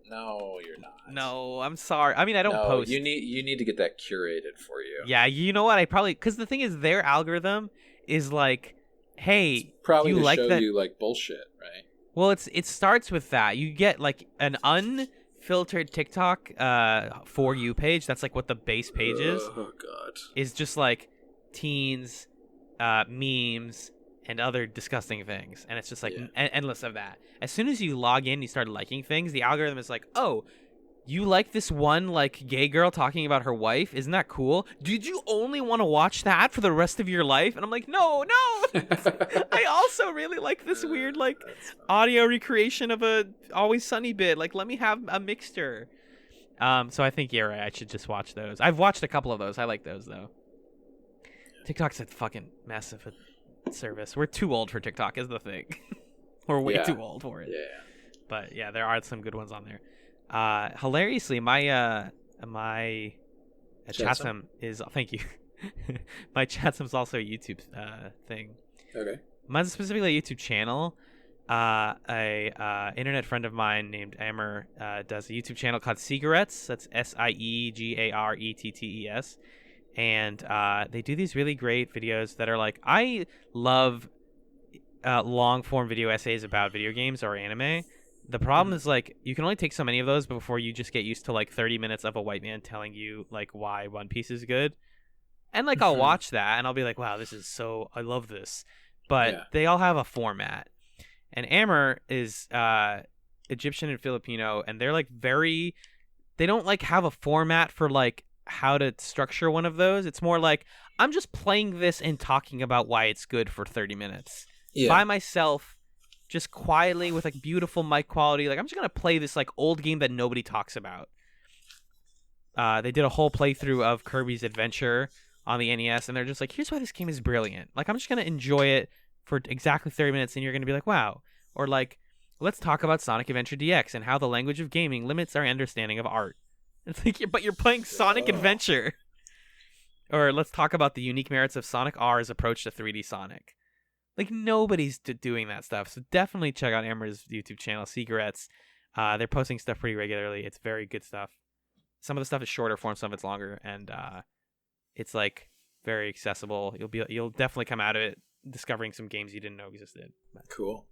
No, you're not. No, I'm sorry. I mean, I don't post. You need to get that curated for you. Yeah, you know what? I probably, because the thing is, their algorithm is like, hey, it's probably you to like show that? you like bullshit, right? Well, it starts with that. You get like an unfiltered TikTok For You page. That's like what the base page is. Oh god. Is just like teens, memes, and other disgusting things, and it's just like endless of that. As soon as you log in, you start liking things, the algorithm is like, oh, you like this one like gay girl talking about her wife? Isn't that cool? Did you only want to watch that for the rest of your life? And I'm like, no. I also really like this weird like audio recreation of a Always Sunny bit. Like, let me have a mixture. So I think you're right. I should just watch those. I've watched a couple of those. I like those though. TikTok's a fucking mess of a service. We're too old for TikTok is the thing. We're way too old for it. Yeah. But yeah, there are some good ones on there. Hilariously, my Chatsum is, thank you. My Chatsum's also a YouTube thing. Okay. Mine's specifically a YouTube channel. A internet friend of mine named Amber does a YouTube channel called Cigarettes. That's SIEGARETTES. And they do these really great videos that are like, I love long form video essays about video games or anime. The problem is like you can only take so many of those before you just get used to like 30 minutes of a white man telling you like why One Piece is good. And like I'll watch that and I'll be like, wow, I love this. But they all have a format. And Amber is Egyptian and Filipino, and they're like they don't like have a format for like how to structure one of those. It's more like I'm just playing this and talking about why it's good for 30 minutes by myself, just quietly with like beautiful mic quality. Like I'm just gonna play this like old game that nobody talks about. They did a whole playthrough of Kirby's Adventure on the NES, and they're just like, here's why this game is brilliant. Like I'm just gonna enjoy it for exactly 30 minutes, and you're gonna be like, wow. Or like, let's talk about Sonic Adventure DX and how the language of gaming limits our understanding of art. It's like, but you're playing Sonic Adventure. Or let's talk about the unique merits of Sonic R's approach to 3D Sonic. Like, nobody's doing that stuff. So definitely check out Amber's YouTube channel, Cigarettes. They're posting stuff pretty regularly. It's very good stuff. Some of the stuff is shorter form, some of it's longer, and it's like very accessible. You'll definitely come out of it discovering some games you didn't know existed. Cool.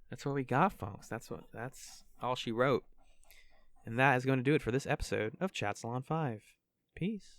That's what we got, folks. That's all she wrote. And that is going to do it for this episode of Chatzylon 5. Peace.